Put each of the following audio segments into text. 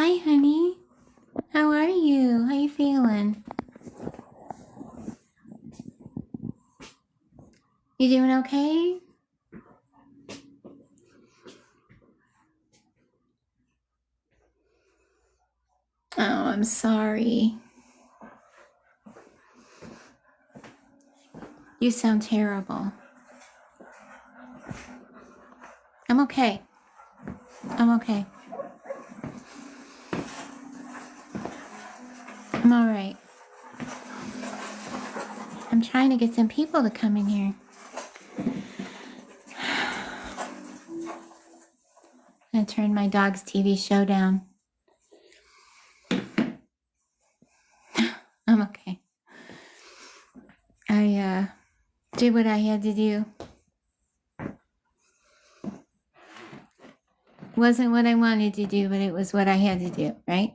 Hi, honey. How are you? How you feeling? You doing okay? Oh, I'm sorry. You sound terrible. I'm okay. I'm okay. I'm all right. I'm trying to get some people to come in here. I'm gonna turn my dog's TV show down. I'm okay. I did what I had to do. Wasn't what I wanted to do, but it was what I had to do, right?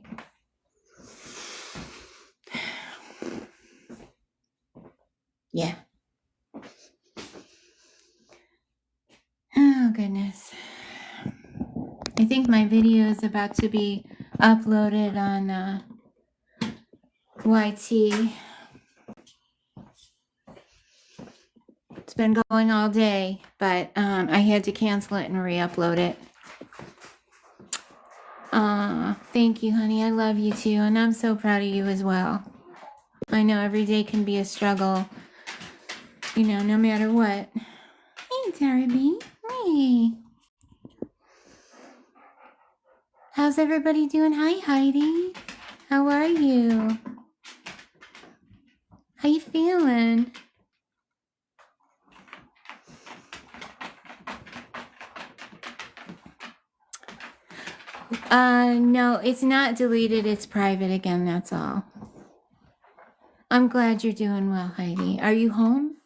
Yeah. Oh, goodness. I think my video is about to be uploaded on YT. It's been going all day, but I had to cancel it and re-upload it. Thank you, honey. I love you too, and I'm so proud of you as well. I know every day can be a struggle, you know, no matter what. Hey, Darby. Hey. How's everybody doing? Hi, Heidi. How are you? How you feeling? No, it's not deleted. It's private again, that's all. I'm glad you're doing well, Heidi. Are you home?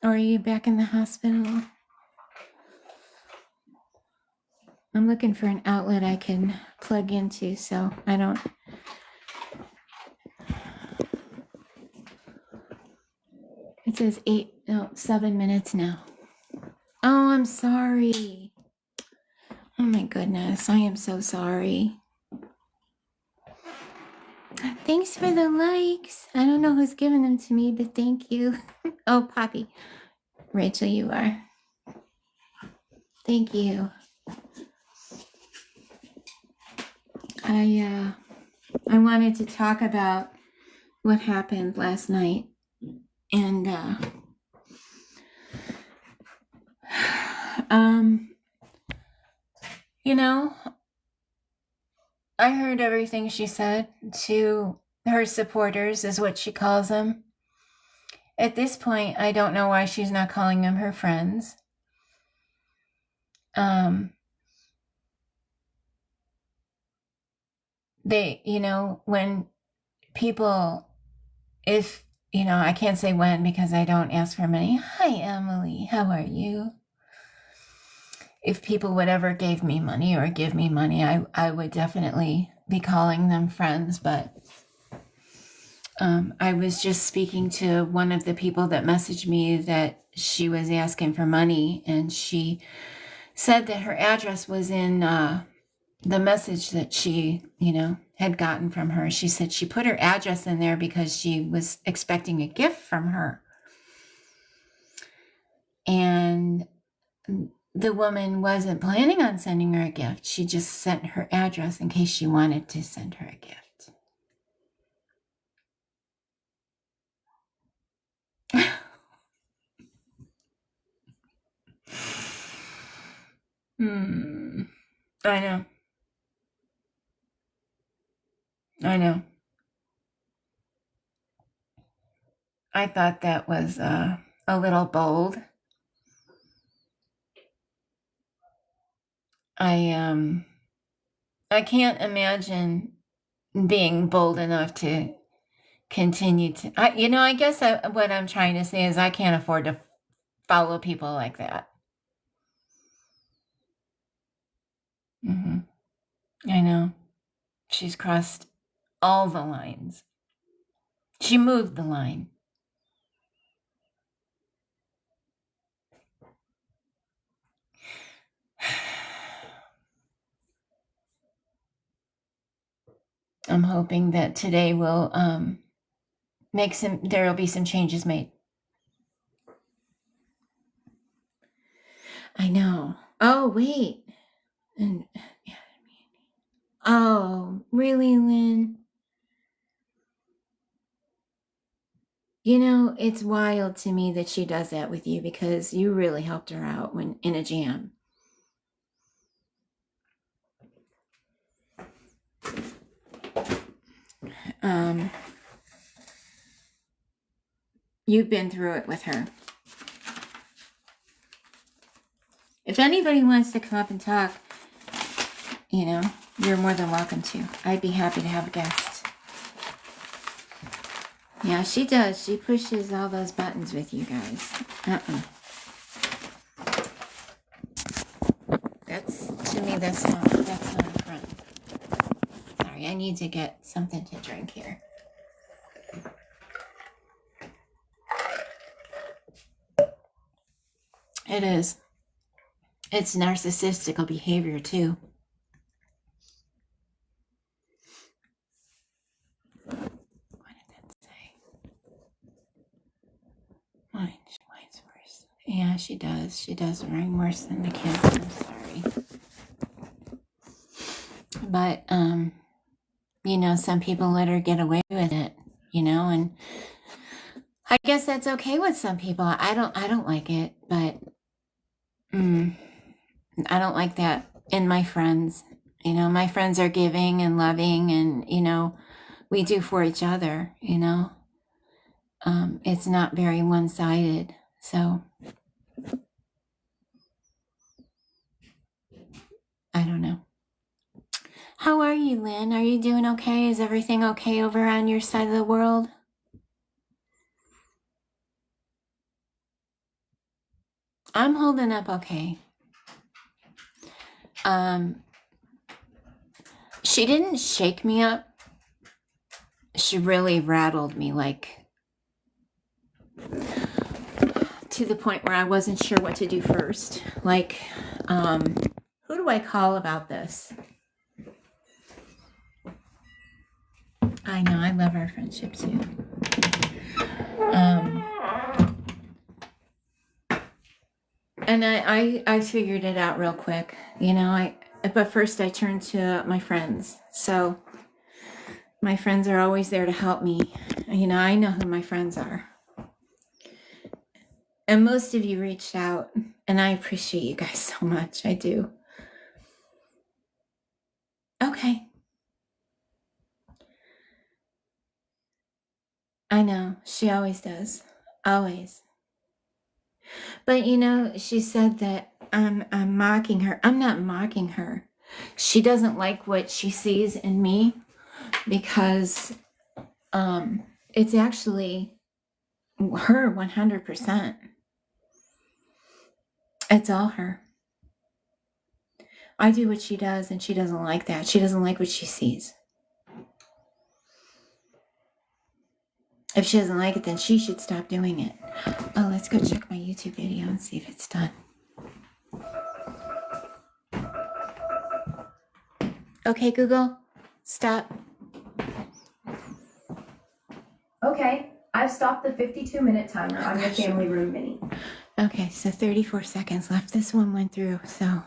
Or are you back in the hospital? I'm looking for an outlet I can plug into so I don't... It says 7 minutes now. Oh, I'm sorry. Oh my goodness, I am so sorry. Thanks for the likes. I don't know who's giving them to me, but thank you. Oh, Poppy. Rachel, you are. Thank you. I wanted to talk about what happened last night. And you know, I heard everything she said to her supporters, is what she calls them. At this point, I don't know why she's not calling them her friends. They, you know, when people, if, you know, I can't say when because I don't ask for money. Hi, Emily. How are you? If people would ever give me money, I would definitely be calling them friends. But I was just speaking to one of the people that messaged me that she was asking for money, and she said that her address was in the message that she, you know, had gotten from her. She said she put her address in there because she was expecting a gift from her. And the woman wasn't planning on sending her a gift. She just sent her address in case she wanted to send her a gift. I know. I know. I thought that was a little bold. I can't imagine being bold enough to continue to, I guess what I'm trying to say is I can't afford to follow people like that. I know. She's crossed all the lines. She moved the line. I'm hoping that today will there will be some changes made. I know. Oh, wait. And oh, really, Lynn? You know, it's wild to me that she does that with you because you really helped her out when in a jam. You've been through it with her. If anybody wants to come up and talk, you know, you're more than welcome to. I'd be happy to have a guest. Yeah, she does. She pushes all those buttons with you guys. To me, that's not a friend. Sorry, I need to get something to drink here. It is. It's narcissistic behavior, too. What did that say? Mine's worse. Yeah, she does. She does ring worse than the kids. I'm sorry. But, you know, some people let her get away with it, you know, and I guess that's okay with some people. I don't like it, but I don't like that in my friends. You know, my friends are giving and loving and, you know, we do for each other, you know. It's not very one-sided. So I don't know. How are you, Lynn? Are you doing okay? Is everything okay over on your side of the world? I'm holding up okay. She didn't shake me up. She really rattled me, like, to the point where I wasn't sure what to do first. Like, who do I call about this? I know, I love our friendship too. And I figured it out real quick, you know. But first I turned to my friends. So my friends are always there to help me. You know, I know who my friends are. And most of you reached out, and I appreciate you guys so much. I do. Okay. I know, she always does. Always. But you know, she said that I'm mocking her. I'm not mocking her. She doesn't like what she sees in me because it's actually her 100%. It's all her. I do what she does, and she doesn't like that. She doesn't like what she sees. If she doesn't like it, then she should stop doing it. Oh, let's go check my YouTube video and see if it's done. Okay, Google, stop. Okay, I've stopped the 52-minute timer on your family room mini. Okay, so 34 seconds left. This one went through, so.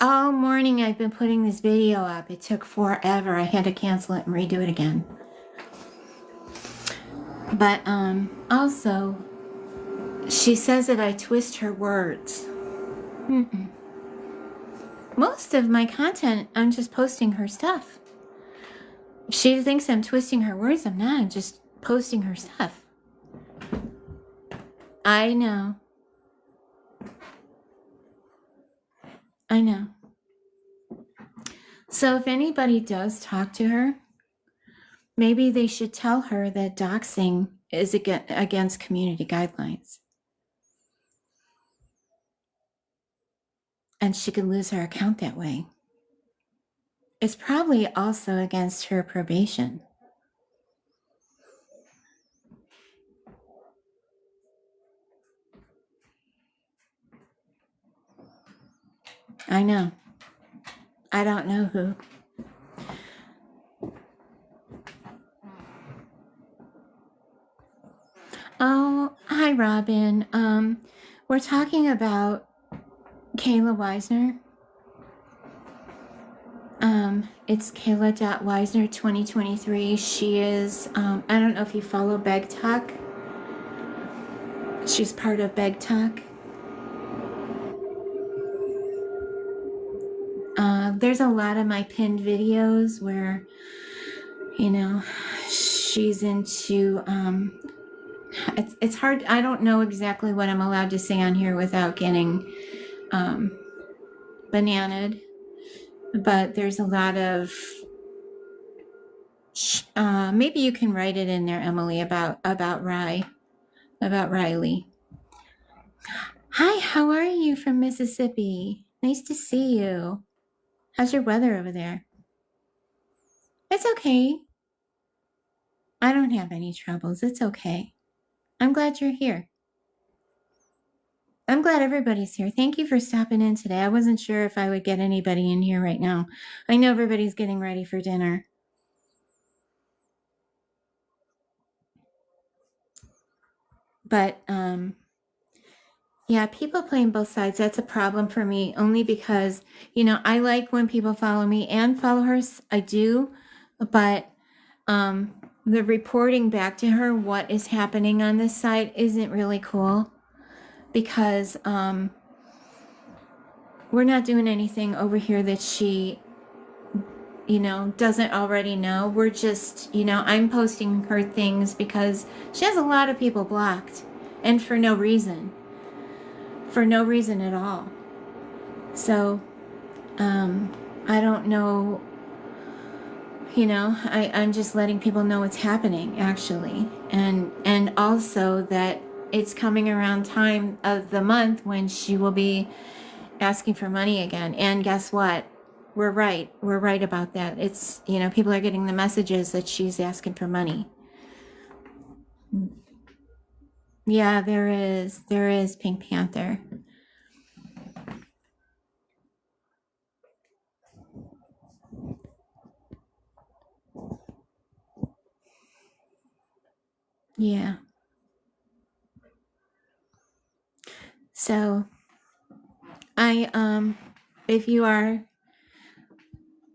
All morning I've been putting this video up. It took forever. I had to cancel it and redo it again. But also, she says that I twist her words. Most of my content, I'm just posting her stuff. If she thinks I'm twisting her words, I'm not. I'm just posting her stuff. I know. I know. So if anybody does talk to her, maybe they should tell her that doxing is against community guidelines. And she could lose her account that way. It's probably also against her probation. I know. I don't know who. Oh, hi, Robin. We're talking about Kayla Wisner. It's Kayla.Wisner 2023. She is, I don't know if you follow Beg Talk. She's part of Beg Talk. There's a lot of my pinned videos where, you know, she's into, it's hard. I don't know exactly what I'm allowed to say on here without getting bananaed, but there's a lot of, maybe you can write it in there, Emily, about Riley. Hi, how are you from Mississippi? Nice to see you. How's your weather over there? It's okay. I don't have any troubles. It's okay. I'm glad you're here. I'm glad everybody's here. Thank you for stopping in today. I wasn't sure if I would get anybody in here right now. I know everybody's getting ready for dinner. But, yeah, people playing both sides, that's a problem for me, only because, you know, I like when people follow me and followers. I do, but the reporting back to her what is happening on this side isn't really cool, because we're not doing anything over here that she, you know, doesn't already know. We're just, you know, I'm posting her things because she has a lot of people blocked, and for no reason at all. So I don't know, you know, I'm just letting people know what's happening, actually, and also that it's coming around time of the month when she will be asking for money again. And guess what? We're right about that. It's, you know, people are getting the messages that she's asking for money. Yeah, there is Pink Panther. Yeah. So if you are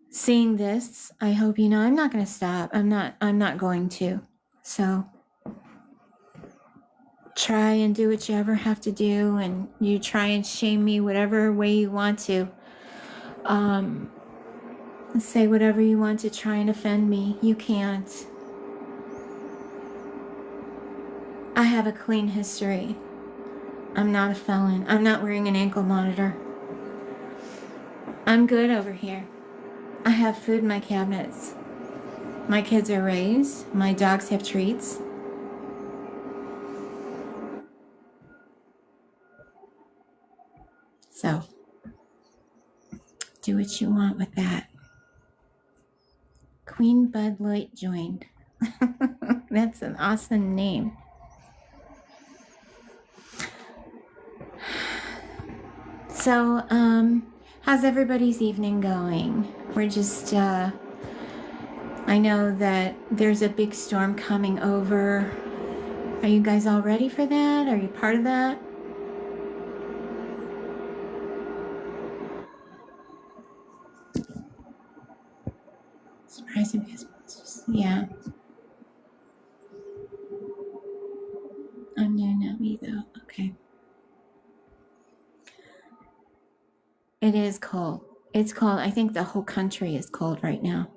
seeing this, I hope you know I'm not going to stop. I'm not going to. So try and do what you ever have to do, and you try and shame me whatever way you want to. Say whatever you want to try and offend me. You can't. I have a clean history. I'm not a felon. I'm not wearing an ankle monitor. I'm good over here. I have food in my cabinets. My kids are raised. My dogs have treats. So, do what you want with that. Queen Bud Light joined. That's an awesome name. So, how's everybody's evening going? We're just, I know that there's a big storm coming over. Are you guys all ready for that? Are you part of that? Surprising because, yeah. I'm doing that me though. Okay. It is cold. It's cold. I think the whole country is cold right now.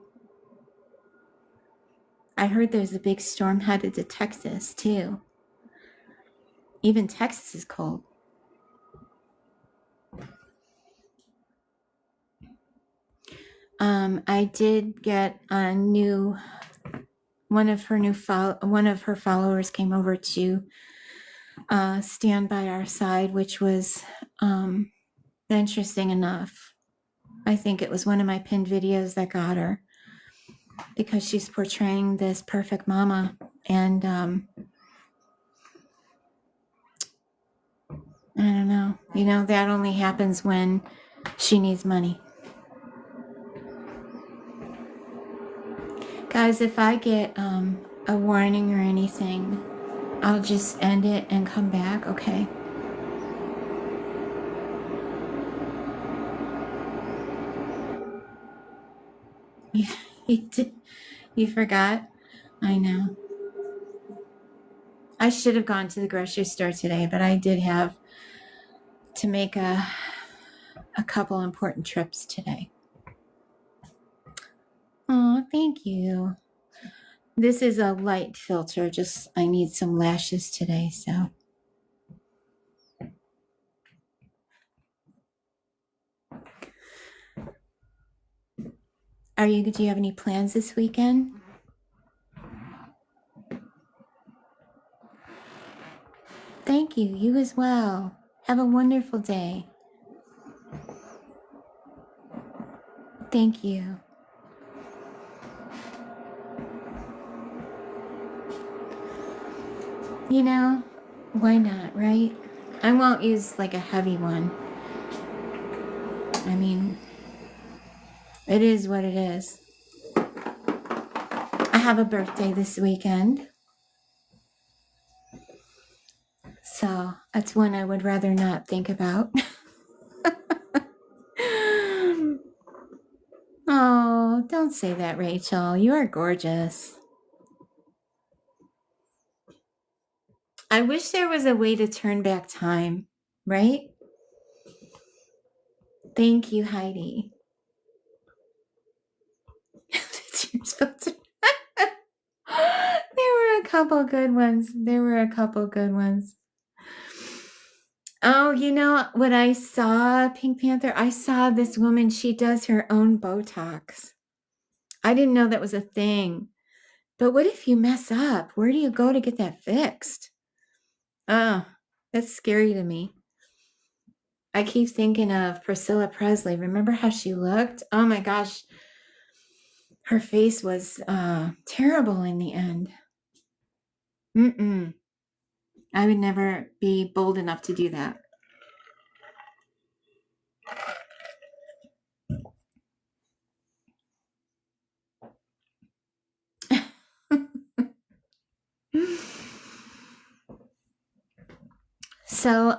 I heard there's a big storm headed to Texas too. Even Texas is cold. I did get a new, one of her followers came over to stand by our side, which was interesting enough. I think it was one of my pinned videos that got her, because she's portraying this perfect mama, and I don't know, you know, that only happens when she needs money. Guys, if I get a warning or anything, I'll just end it and come back, okay? You forgot? I know. I should have gone to the grocery store today, but I did have to make a couple important trips today. Oh, thank you. This is a light filter, just I need some lashes today, so. Do you have any plans this weekend? Thank you. You as well. Have a wonderful day. Thank you. You know, why not, right? I won't use like a heavy one. I mean, it is what it is. I have a birthday this weekend. So that's one I would rather not think about. Oh, don't say that, Rachel. You are gorgeous. I wish there was a way to turn back time, right? Thank you, Heidi. There were a couple good ones. Oh, you know what I saw, Pink Panther? I saw this woman, she does her own Botox. I didn't know that was a thing. But what if you mess up? Where do you go to get that fixed? Oh, that's scary to me. I keep thinking of Priscilla Presley. Remember how she looked? Oh my gosh. Her face was terrible in the end. I would never be bold enough to do that. So,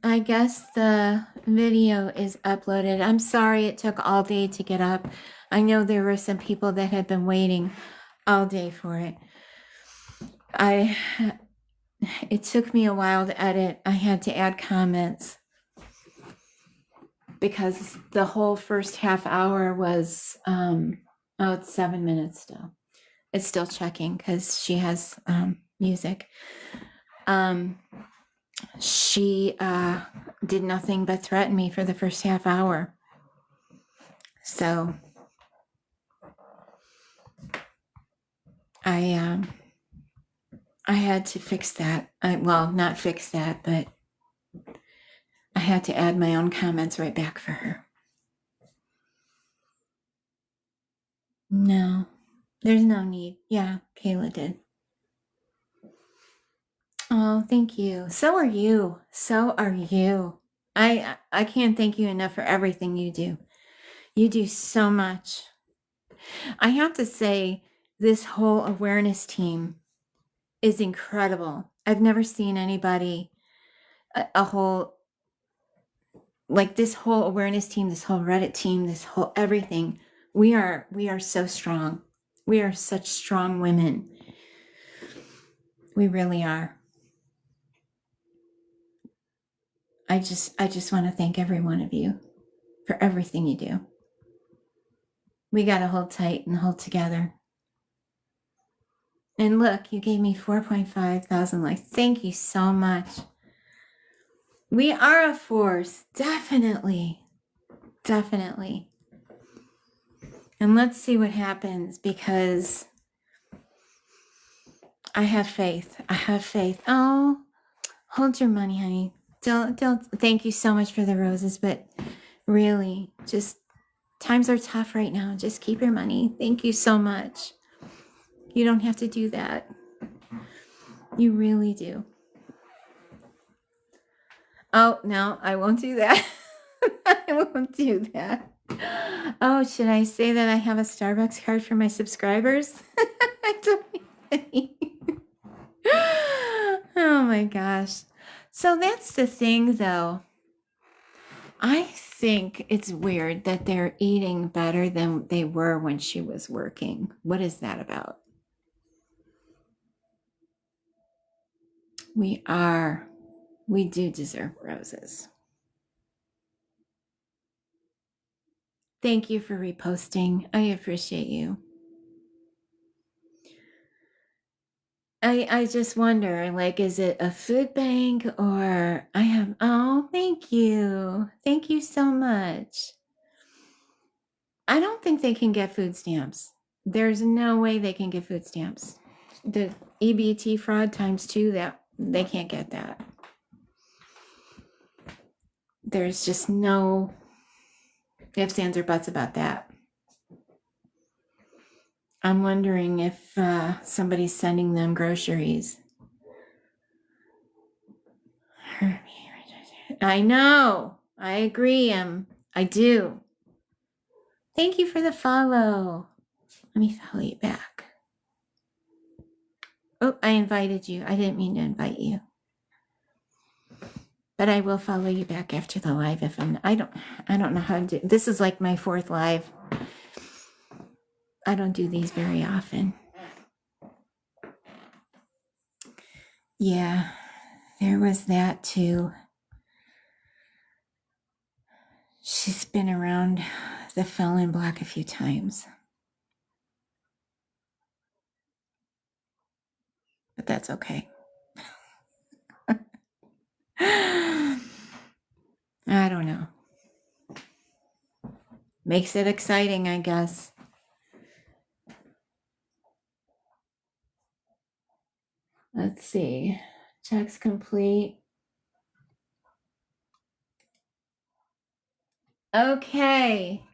I guess the video is uploaded. I'm sorry it took all day to get up. I know there were some people that had been waiting all day for it. It took me a while to edit. I had to add comments because the whole first half hour was, it's 7 minutes still. It's still checking because she has music. She did nothing but threaten me for the first half hour. So I had to fix that. Not fix that, but I had to add my own comments right back for her. No, there's no need. Yeah, Kayla did. Oh, thank you. So are you. I can't thank you enough for everything you do. You do so much. I have to say, this whole awareness team is incredible. I've never seen anybody, this whole awareness team, this whole Reddit team, this whole everything. We are so strong. We are such strong women. We really are. I just want to thank every one of you for everything you do. We got to hold tight and hold together. And look, you gave me 4.5 thousand likes. Thank you so much. We are a force. Definitely. And let's see what happens, because I have faith. Oh, hold your money, honey. Don't. Thank you so much for the roses, but really, just times are tough right now. Just keep your money. Thank you so much. You don't have to do that. You really do. Oh, no, I won't do that. I won't do that. Oh, should I say that I have a Starbucks card for my subscribers? I don't even- Oh my gosh. So that's the thing, though. I think it's weird that they're eating better than they were when she was working. What is that about? We do deserve roses. Thank you for reposting. I appreciate you. I just wonder, like, is it a food bank or oh, thank you. Thank you so much. I don't think they can get food stamps. There's no way they can get food stamps. The EBT fraud times 2, that they can't get that. There's just no ifs, ands, or buts about that. I'm wondering if somebody's sending them groceries. I know. I agree. I do. Thank you for the follow. Let me follow you back. Oh, I invited you. I didn't mean to invite you. But I will follow you back after the live if I don't know how to do. This is like my 4th live. I don't do these very often. Yeah, there was that too. She's been around the felon block a few times. But that's okay. I don't know. Makes it exciting, I guess. Let's see. Checks complete. Okay.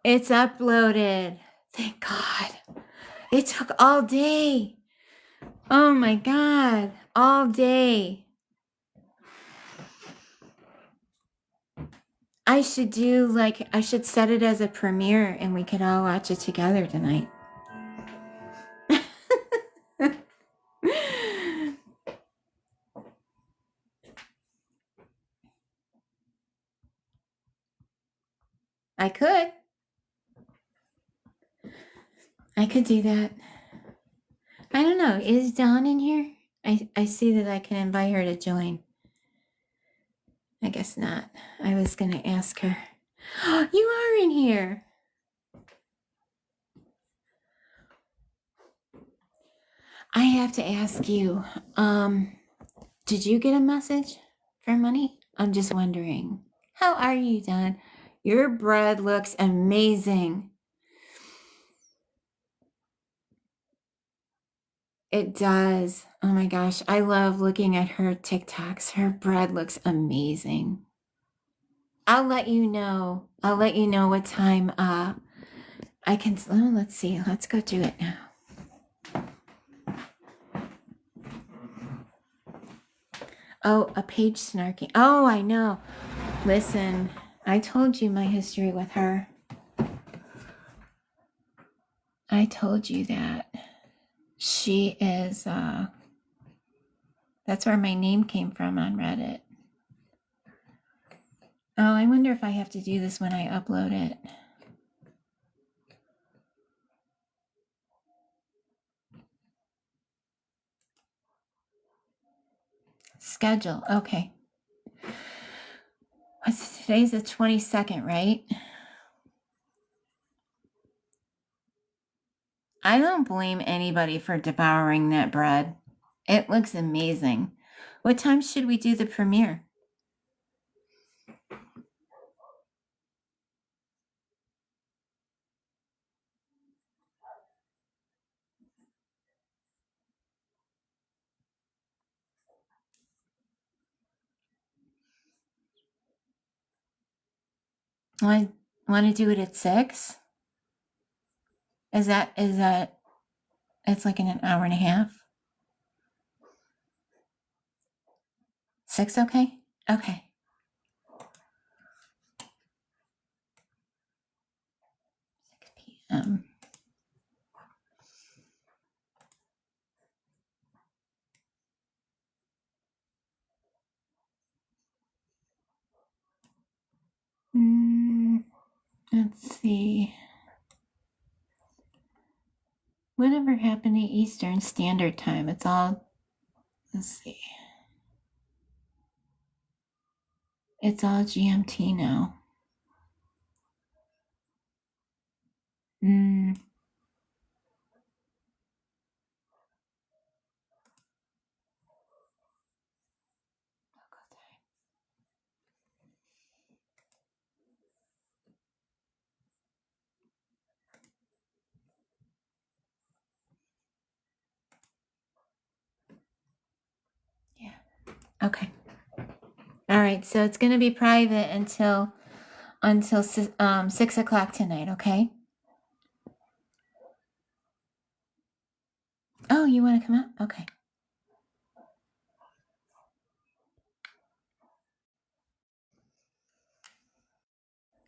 It's uploaded. Thank God. It took all day. Oh my God. All day. I should set it as a premiere and we could all watch it together tonight. I could do that. I don't know. Is Dawn in here? I see that I can invite her to join. I guess not. I was going to ask her. You are in here. I have to ask you, did you get a message for money? I'm just wondering. How are you, Dawn? Your bread looks amazing. It does. Oh my gosh. I love looking at her TikToks. Her bread looks amazing. I'll let you know. I'll let you know what time I can. Oh, let's see. Let's go do it now. Oh, a page snarking. Oh, I know. Listen, I told you my history with her. I told you that. She is, that's where my name came from on Reddit. Oh, I wonder if I have to do this when I upload it. Schedule. Okay. Today's the 22nd, right? I don't blame anybody for devouring that bread. It looks amazing. What time should we do the premiere? Want to do it at 6? Is that it's like in an hour and a half? 6, okay? Okay. Um, let's see. Whatever happened to Eastern Standard Time? It's all, let's see. It's all GMT now. Yeah. Okay. All right. So it's going to be private until 6 o'clock tonight. Okay. Oh, you want to come out? Okay.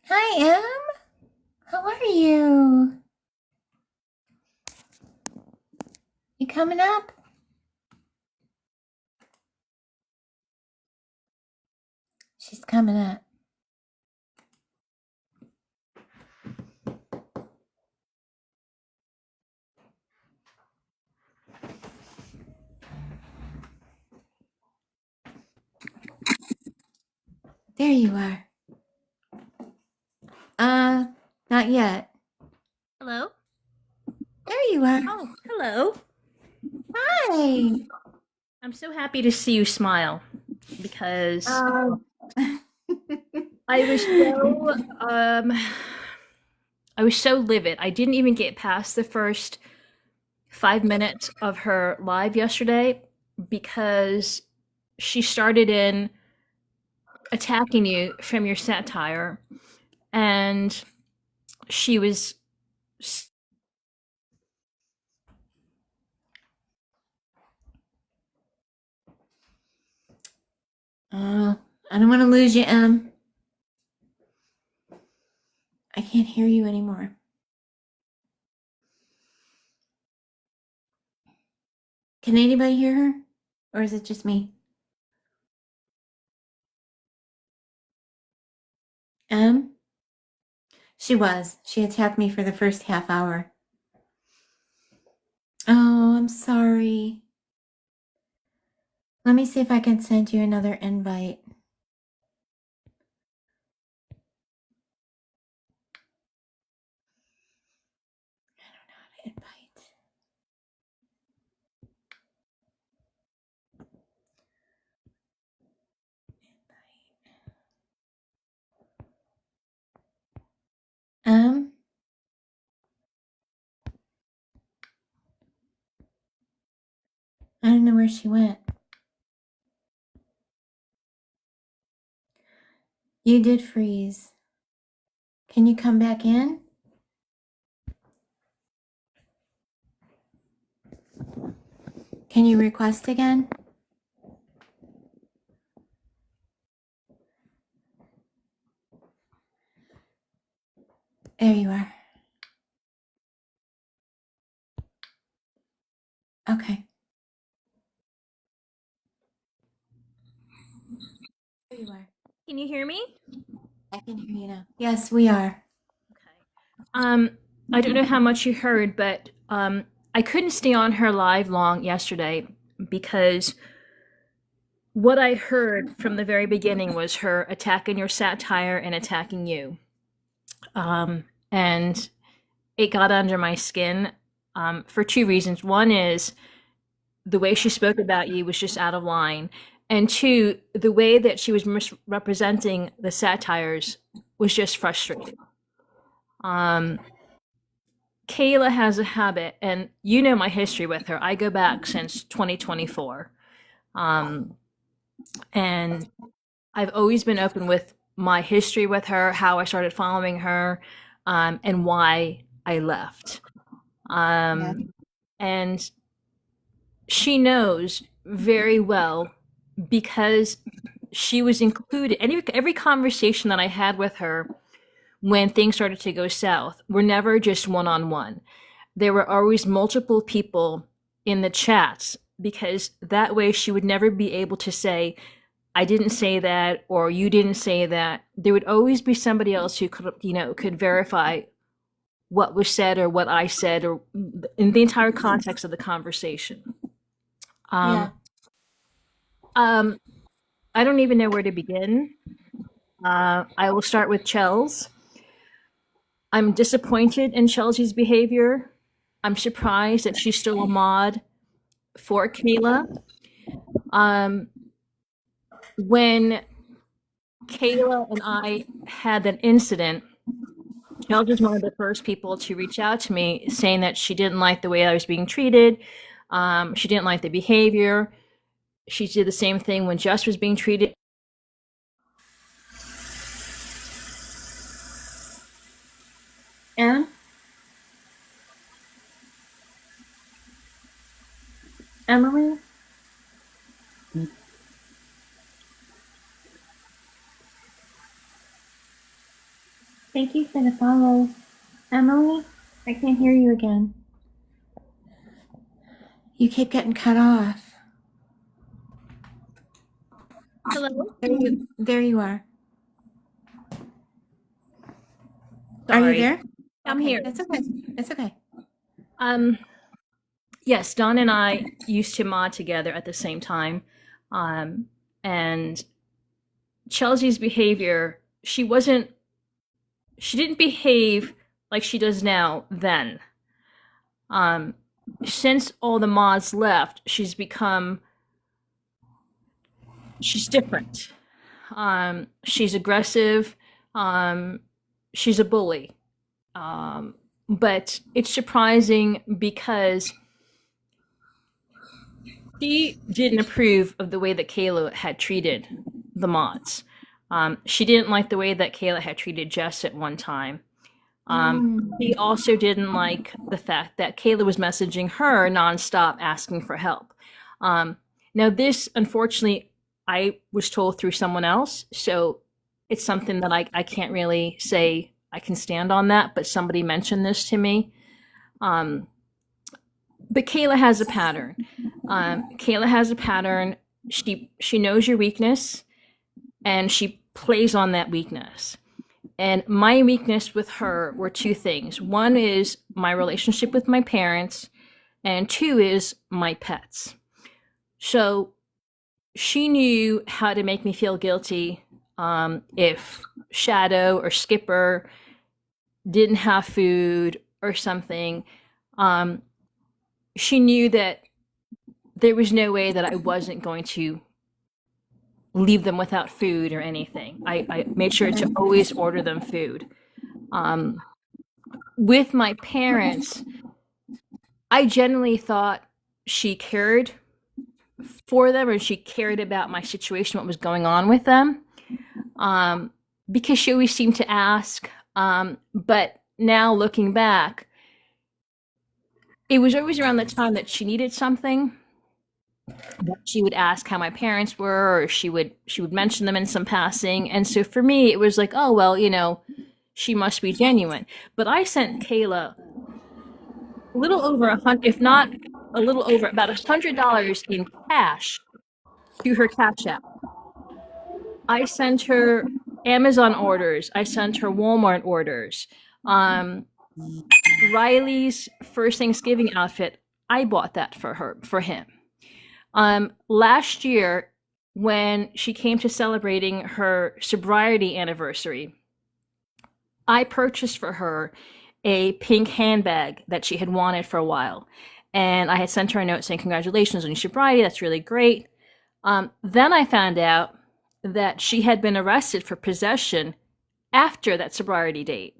Hi, Em. How are you? You coming up? She's coming up. There you are. Not yet. Hello? There you are. Oh, hello. Hi. I'm so happy to see you smile because I was so I was so livid. I didn't even get past the first 5 minutes of her live yesterday because she started in attacking you from your satire, and she was I don't want to lose you, Em. I can't hear you anymore. Can anybody hear her? Or is it just me? Em? She was. She attacked me for the first half hour. Oh, I'm sorry. Let me see if I can send you another invite. I don't know how to invite. I don't know where she went. You did freeze. Can you come back in? Can you request again? There you are. Okay. There you are. Can you hear me? I can hear you now. Yes, we are. Okay. I don't know how much you heard, but I couldn't stay on her live long yesterday because what I heard from the very beginning was her attacking your satire and attacking you. And it got under my skin for two reasons. One is the way she spoke about you was just out of line. And two, the way that she was misrepresenting the satires was just frustrating. Kayla has a habit, and you know my history with her. I go back since 2024. And I've always been open with my history with her, how I started following her, and why I left. And she knows very well because she was included. Every conversation that I had with her when things started to go south were never just one-on-one. There were always multiple people in the chats, because that way she would never be able to say, I didn't say that, or you didn't say that. There would always be somebody else who could verify what was said or what I said, or in the entire context of the conversation. Yeah. I don't even know where to begin. I will start with Chels. I'm disappointed in Chelsea's behavior. I'm surprised that she's still a mod for Kayla. When Kayla and I had that incident, Chels was one of the first people to reach out to me saying that she didn't like the way I was being treated. She didn't like the behavior. She did the same thing when Jess was being treated. Anna? Emily? Thank you for the follow. Emily, I can't hear you again. You keep getting cut off. Hello? There you are. Are Sorry. you there? I'm Okay, here. That's okay. It's okay. Yes, Don and I used to mod together at the same time. And Chelsea's behavior, she didn't behave like she does now then. Since all the mods left, she's different. She's aggressive. She's a bully. But it's surprising because she didn't approve of the way that Kayla had treated the mods. She didn't like the way that Kayla had treated Jess at one time. She also didn't like the fact that Kayla was messaging her nonstop asking for help. Now this, unfortunately, I was told through someone else, so it's something that I can't really say I can stand on that, but somebody mentioned this to me. But Kayla has a pattern. Kayla has a pattern. She knows your weakness, and she plays on that weakness. And my weakness with her were two things. One is my relationship with my parents, and two is my pets. So she knew how to make me feel guilty if Shadow or Skipper didn't have food or something. She knew that there was no way that I wasn't going to leave them without food or anything. I made sure to always order them food. With my parents, I generally thought she cared for them, or she cared about my situation, what was going on with them, because she always seemed to ask. But now looking back, it was always around the time that she needed something that she would ask how my parents were, or she would mention them in some passing. And so for me, it was like, oh, well, she must be genuine. But I sent Kayla a little over $100, if not a little over, about $100 in cash to her Cash App. I sent her Amazon orders. I sent her Walmart orders. Riley's first Thanksgiving outfit, I bought that for him. Last year, when she came to celebrating her sobriety anniversary, I purchased for her a pink handbag that she had wanted for a while. And I had sent her a note saying, congratulations on your sobriety, that's really great. Then I found out that she had been arrested for possession after that sobriety date.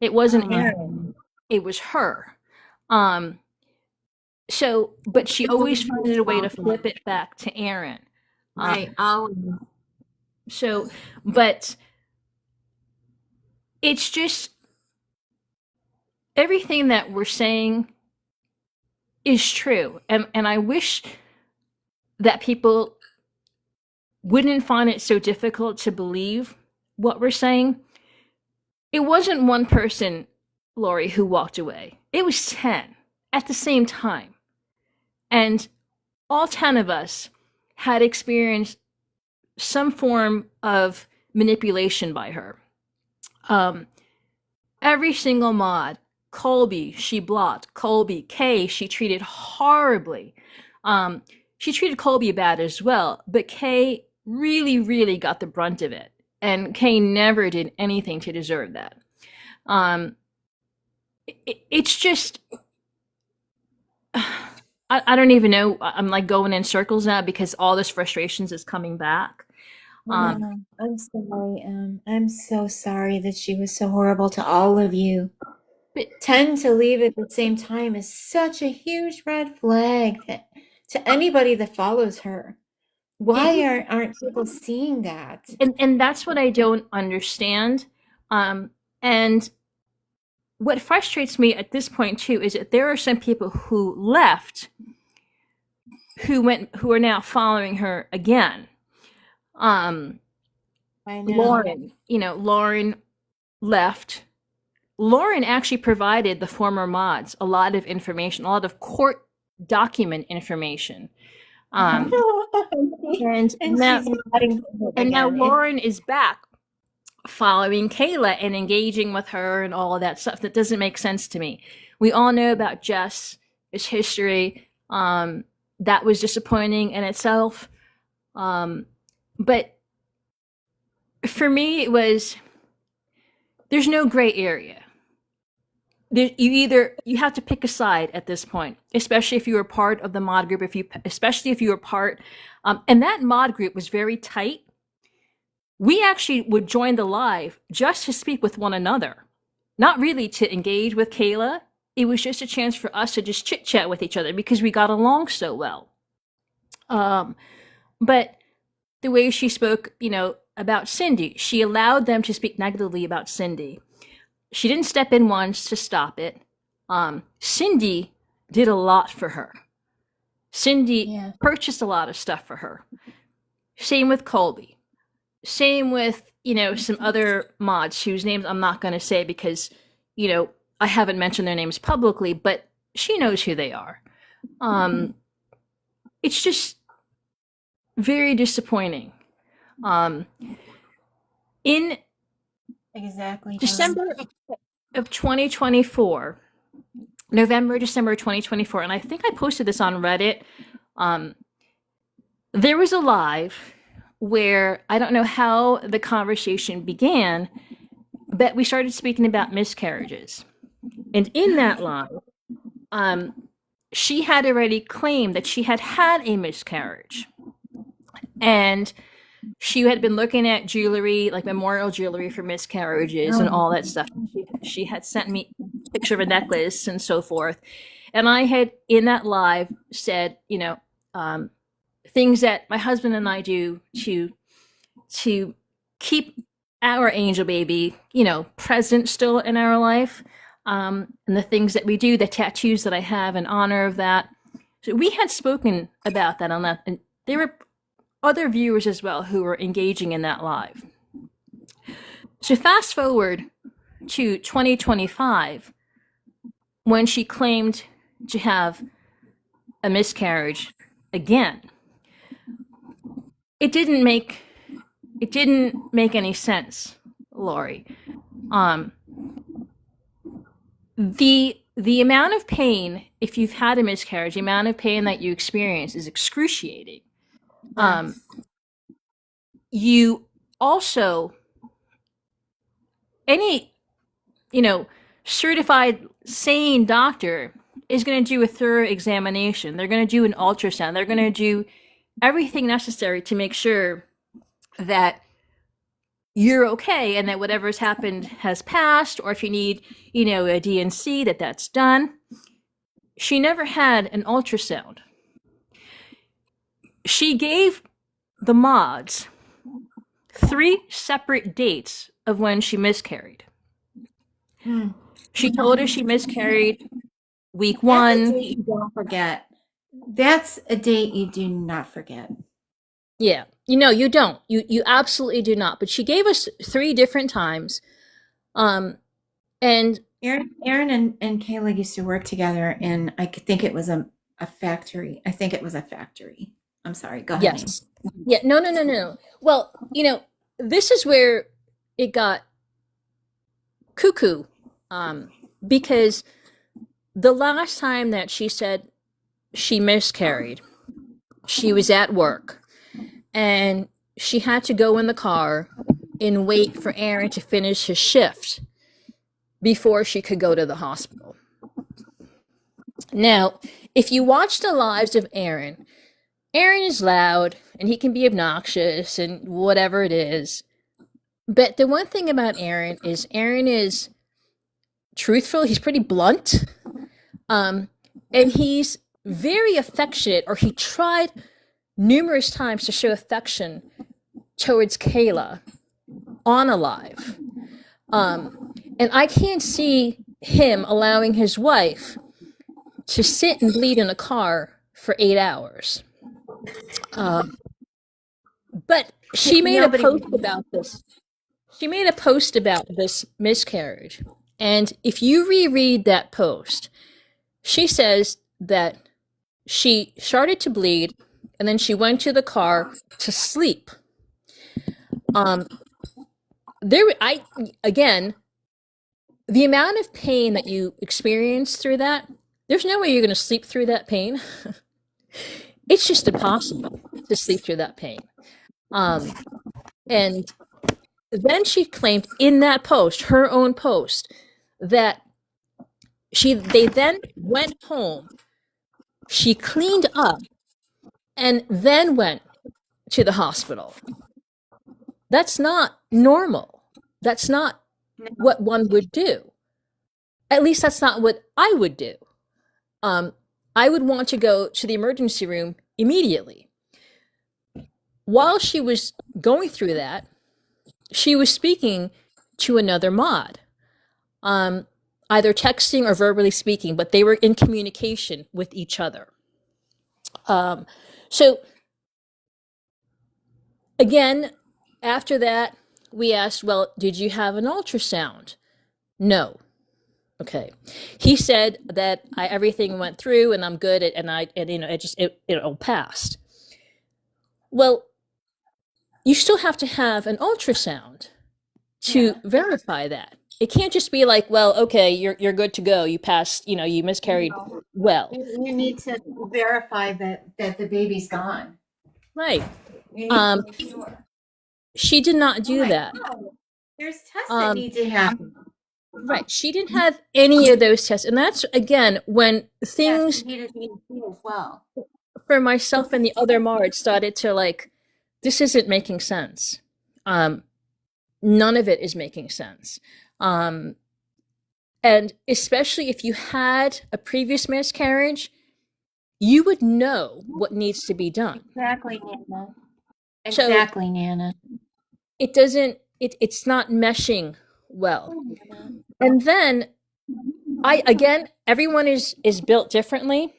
It wasn't Aaron, it was her. So, but she always found a way to flip it back to Aaron. Right. So, but it's just everything that we're saying is true. And I wish that people wouldn't find it so difficult to believe what we're saying, it wasn't one person, Lori, who walked away. It was 10 at the same time. And all 10 of us had experienced some form of manipulation by her. Every single mod, Colby, she blocked. Colby, Kay, she treated horribly. She treated Colby bad as well, but Kay really, really got the brunt of it. And Kay never did anything to deserve that. It's just, I don't even know. I'm like going in circles now because all this frustrations is coming back. I'm sorry. I'm so sorry that she was so horrible to all of you. But 10 to leave at the same time is such a huge red flag that, to anybody that follows her. Why aren't people seeing that? and that's what I don't understand. And what frustrates me at this point too is that there are some people who left who are now following her again. I know. Lauren left. Lauren actually provided the former mods a lot of information, a lot of court document information. And now Lauren is back following Kayla and engaging with her and all of that stuff. That doesn't make sense to me. We all know about Jess, his history. That was disappointing in itself. But for me, it was, there's no gray area. You have to pick a side at this point, especially if you were part of the mod group, especially if you were part, and that mod group was very tight. We actually would join the live just to speak with one another, not really to engage with Kayla. It was just a chance for us to just chit chat with each other because we got along so well. But the way she spoke, about Cindy, she allowed them to speak negatively about Cindy. She didn't step in once to stop it. Cindy did a lot for her. Cindy purchased a lot of stuff for her. Same with Colby. Same with, some other mods whose names I'm not going to say because, I haven't mentioned their names publicly, but she knows who they are. It's just very disappointing. In December of 2024, December 2024, and I think I posted this on Reddit. There was a live where I don't know how the conversation began, but we started speaking about miscarriages. And in that live, she had already claimed that she had had a miscarriage. And she had been looking at jewelry, like memorial jewelry for miscarriages and all that stuff. She had sent me a picture of a necklace and so forth. And I had, in that live, said, things that my husband and I do to keep our angel baby, present still in our life. And the things that we do, the tattoos that I have in honor of that. So we had spoken about that on that. And there were other viewers as well who were engaging in that live. So fast forward to 2025, when she claimed to have a miscarriage again. It didn't make any sense, Lori. The amount of pain, if you've had a miscarriage, the amount of pain that you experience is excruciating. You also, any, certified sane doctor is going to do a thorough examination. They're going to do an ultrasound. They're going to do everything necessary to make sure that you're okay and that whatever's happened has passed, or if you need, a DNC, that's done. She never had an ultrasound. She gave the mods 3 separate dates of when she miscarried. She told us she miscarried week 1. That's a date you don't forget. That's a date you do not forget. Yeah, you don't. You absolutely do not. But she gave us 3 different times. And Aaron and Kayla used to work together, and I think it was a factory. I think it was a factory. I'm sorry. Go ahead, Amy. yes. Yeah, no. Well, this is where it got cuckoo. Because the last time that she said she miscarried, she was at work and she had to go in the car and wait for Aaron to finish his shift before she could go to the hospital. Now, if you watch the lives of Aaron, Aaron is loud and he can be obnoxious and whatever it is. But the one thing about Aaron is truthful. He's pretty blunt. And he's very affectionate, or he tried numerous times to show affection towards Kayla on Alive. And I can't see him allowing his wife to sit and bleed in a car for 8 hours. But she made a post about this. She made a post about this miscarriage. And if you reread that post, she says that she started to bleed and then she went to the car to sleep. Again, the amount of pain that you experience through that, there's no way you're going to sleep through that pain. It's just impossible to sleep through that pain. And then she claimed in that post, her own post, that they then went home, she cleaned up, and then went to the hospital. That's not normal. That's not what one would do. At least that's not what I would do. I would want to go to the emergency room immediately. While she was going through that, she was speaking to another mod, either texting or verbally speaking, but they were in communication with each other. So again, after that, we asked, well, did you have an ultrasound? No. Okay. He said that everything went through and I'm good it all passed. Well, you still have to have an ultrasound to verify that. It can't just be like, well, okay, you're good to go. You passed, you miscarried well. You need to verify that the baby's gone. Right. You need to make sure. She did not do that. God. There's tests that need to happen. Right. She didn't have any of those tests. And that's, again, when things needed to be as well. For myself and the other Marge started to this isn't making sense. None of it is making sense. And especially if you had a previous miscarriage, you would know what needs to be done. Exactly, Nana. Exactly, so, Nana. It's not meshing well. And then everyone is built differently.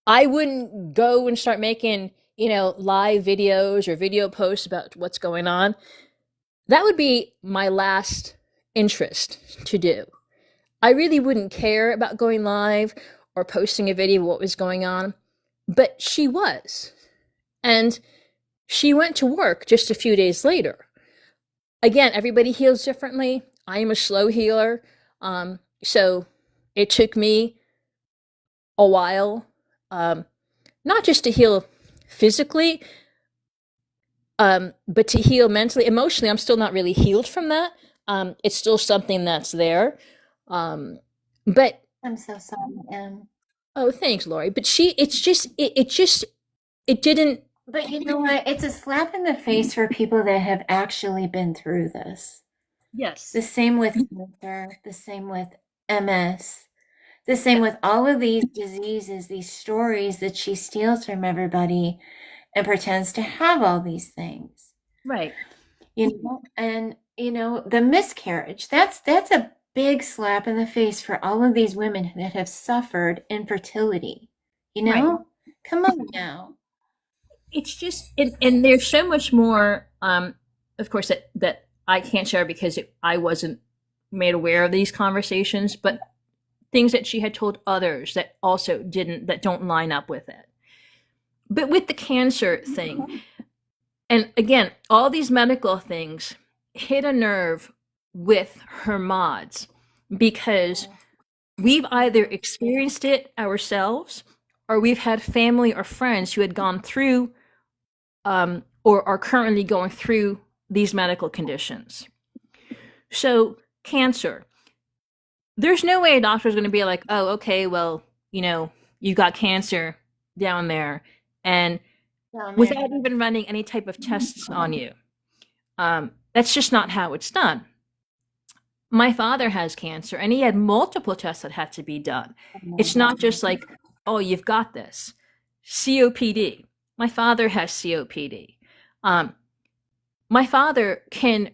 I wouldn't go and start making, live videos or video posts about what's going on. That would be my last interest to do. I really wouldn't care about going live or posting a video of what was going on, but she was. And she went to work just a few days later. Again, everybody heals differently. I am a slow healer. So it took me a while, not just to heal physically, but to heal mentally. Emotionally, I'm still not really healed from that. It's still something that's there. But I'm so sorry, oh, thanks, Lori. But it didn't. But you know what? It's a slap in the face for people that have actually been through this. Yes. The same with cancer, the same with MS, the same with all of these diseases, these stories that she steals from everybody and pretends to have all these things. Right. And the miscarriage, that's a big slap in the face for all of these women that have suffered infertility. Right. Come on now. It's just, and there's so much more, of course, that I can't share because I wasn't made aware of these conversations, but things that she had told others that also that don't line up with it. But with the cancer thing, and again, all these medical things hit a nerve with her mods because we've either experienced it ourselves or we've had family or friends who had gone through or are currently going through these medical conditions. So cancer, there's no way a doctor is going to be like, oh, okay, well, you've got cancer down there, and without even running any type of tests on you. That's just not how it's done. My father has cancer, and he had multiple tests that had to be done. It's not just like, oh, you've got this. COPD. My father has COPD. My father can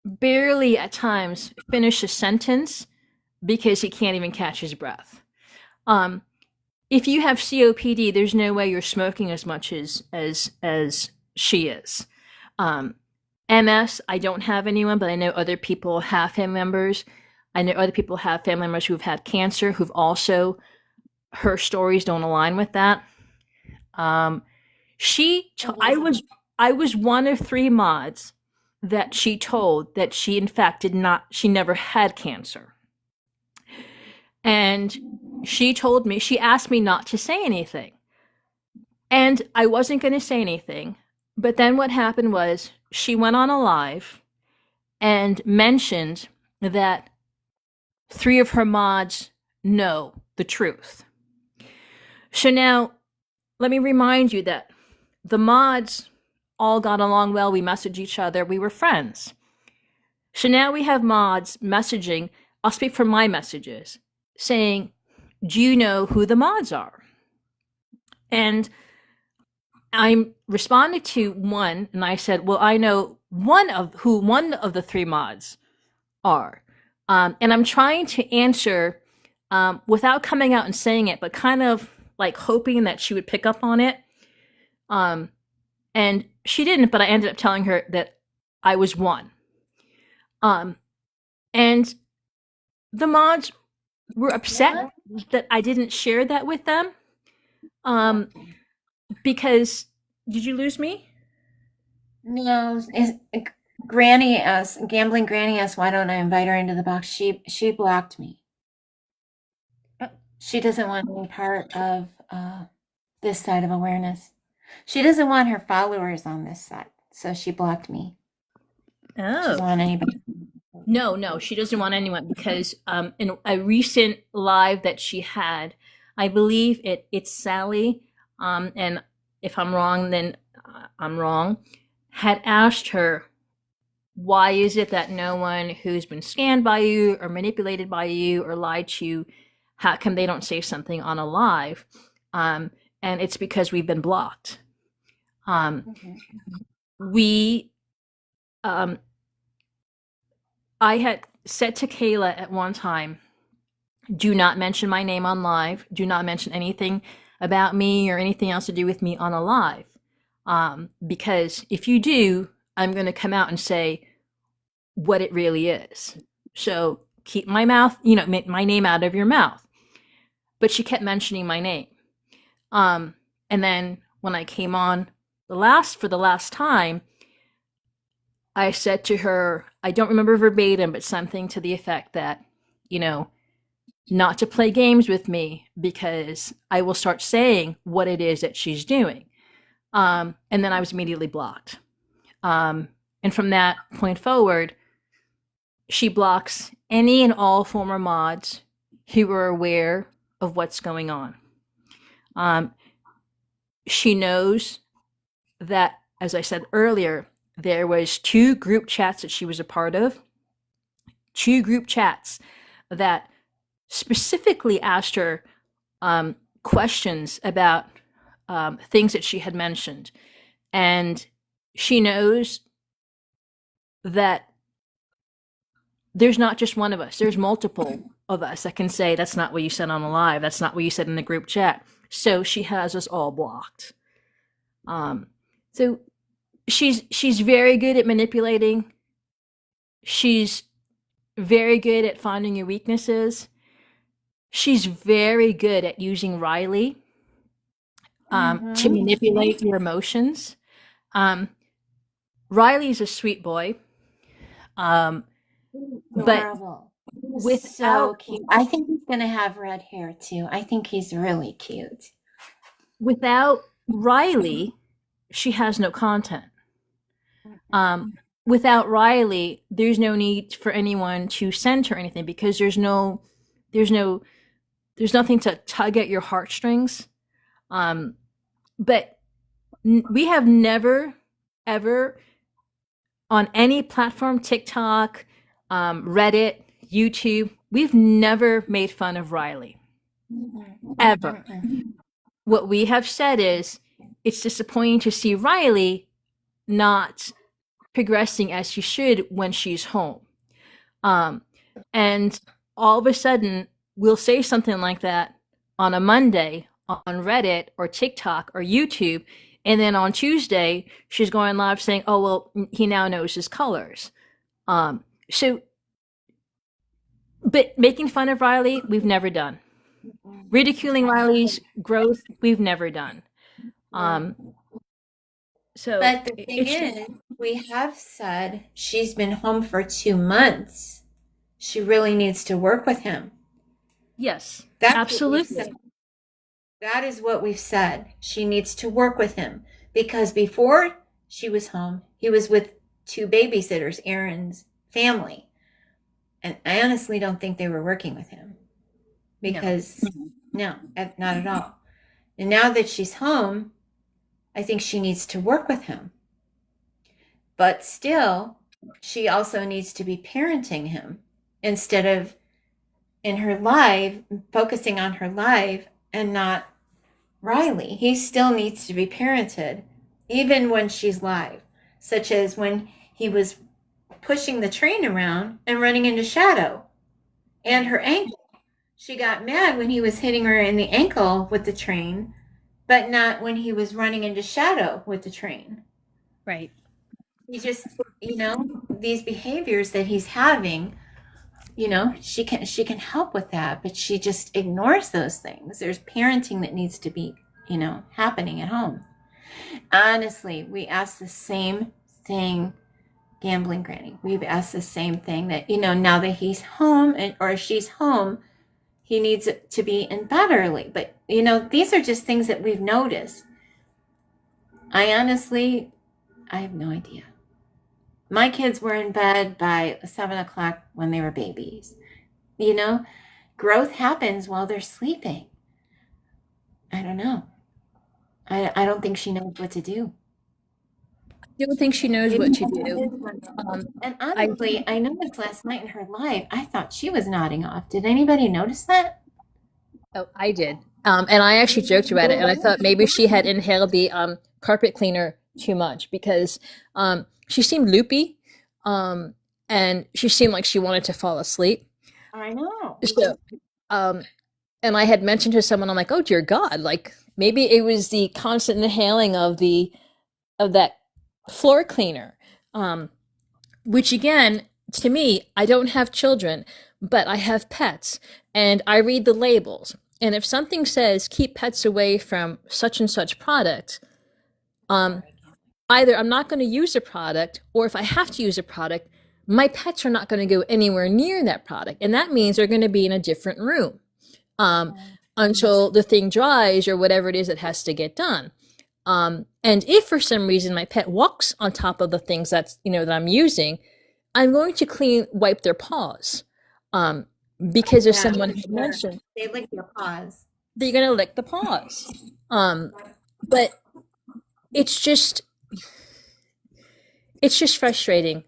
barely at times finish a sentence because he can't even catch his breath. If you have COPD, there's no way you're smoking as much as she is. MS, I don't have anyone, but I know other people have family members. I know other people have family members who've had cancer, who've also, her stories don't align with that. I was one of 3 mods that she told that she in fact she never had cancer. And she asked me not to say anything. And I wasn't going to say anything. But then what happened was she went on a live and mentioned that 3 of her mods know the truth. So now, let me remind you that the mods all got along well. We messaged each other. We were friends. So now we have mods messaging. I'll speak from my messages saying, do you know who the mods are? And I responded to one and I said, well, I know one of the 3 mods are. And I'm trying to answer without coming out and saying it, but kind of like hoping that she would pick up on it. And she didn't, but I ended up telling her that I was one. And the mods were upset that I didn't share that with them. Because, did you lose me? No, Gambling Granny asked, why don't I invite her into the box? She blocked me. She doesn't want any part of this side of awareness. She doesn't want her followers on this side, so she blocked me. She doesn't want anybody. No, she doesn't want anyone because in a recent live that she had, I believe it's Sally, and if I'm wrong, then I'm wrong, had asked her, why is it that no one who's been scanned by you or manipulated by you or lied to you, how come they don't say something on a live? And it's because we've been blocked. I had said to Kayla at one time, do not mention my name on live. Do not mention anything about me or anything else to do with me on a live. Because if you do, I'm going to come out and say what it really is. So keep my name out of your mouth. But she kept mentioning my name. And then when I came on for the last time, I said to her, I don't remember verbatim, but something to the effect that, not to play games with me because I will start saying what it is that she's doing. And then I was immediately blocked. And from that point forward, she blocks any and all former mods who are aware of what's going on. She knows that, as I said earlier, there was 2 group chats that she was a part of, 2 group chats that specifically asked her questions about things that she had mentioned. And she knows that there's not just one of us, there's multiple of us that can say, that's not what you said on the live, that's not what you said in the group chat. So she has us all blocked. So she's very good at manipulating She's very good at finding your weaknesses. She's very good at using Riley to manipulate your emotions. Riley's a sweet boy. But Adorable. So without cute. I think he's gonna have red hair too. I think he's really cute. without Riley, she has no content. Without Riley, there's no need for anyone to send her anything because there's nothing to tug at your heartstrings. But we have never, ever on any platform, TikTok, Reddit, YouTube, we've never made fun of Riley. Ever. What we have said is it's disappointing to see Riley not progressing as she should when she's home. And all of a sudden, we'll say something like that on a Monday on Reddit or TikTok or YouTube. And then on Tuesday, she's going live saying, oh, well, he now knows his colors. But making fun of Riley, we've never done. Ridiculing Riley's growth, we've never done. But the thing is, we have said she's been home for 2 months. She really needs to work with him. Yes, That's absolutely. That is what we've said. She needs to work with him because before she was home, he was with 2 babysitters, Aaron's family. And I honestly don't think they were working with him because no, not at all. And now that she's home, I think she needs to work with him. But still, she also needs to be parenting him instead of in her live, focusing on her live and not Riley. He still needs to be parented, even when she's live, such as when he was pushing the train around and running into Shadow and her ankle. She got mad when he was hitting her in the ankle with the train, but not when he was running into Shadow with the train. Right. He just, these behaviors that he's having, she can help with that, but she just ignores those things. There's parenting that needs to be, happening at home. Honestly, we ask the same thing, Gambling Granny. We've asked the same thing that, now that he's home or she's home, he needs to be in bed early. But, these are just things that we've noticed. I have no idea. My kids were in bed by 7 o'clock when they were babies. Growth happens while they're sleeping. I don't know. I don't think she knows what to do. I don't think she knows what to do. And honestly, I noticed last night in her live, I thought she was nodding off. Did anybody notice that? Oh, I did. And I actually joked about it, and I thought maybe she had inhaled the carpet cleaner too much because she seemed loopy, and she seemed like she wanted to fall asleep. I know. So, and I had mentioned to someone, I'm like, oh dear God, like maybe it was the constant inhaling of that floor cleaner, which again, to me, I don't have children, but I have pets, and I read the labels. And if something says keep pets away from such and such product, either I'm not going to use a product, or if I have to use a product, my pets are not going to go anywhere near that product. And that means they're going to be in a different room until the thing dries or whatever it is that has to get done. And if for some reason my pet walks on top of the things that I'm using, I'm going to wipe their paws. Because if someone had mentioned they lick your paws, they're going to lick the paws. But it's just frustrating.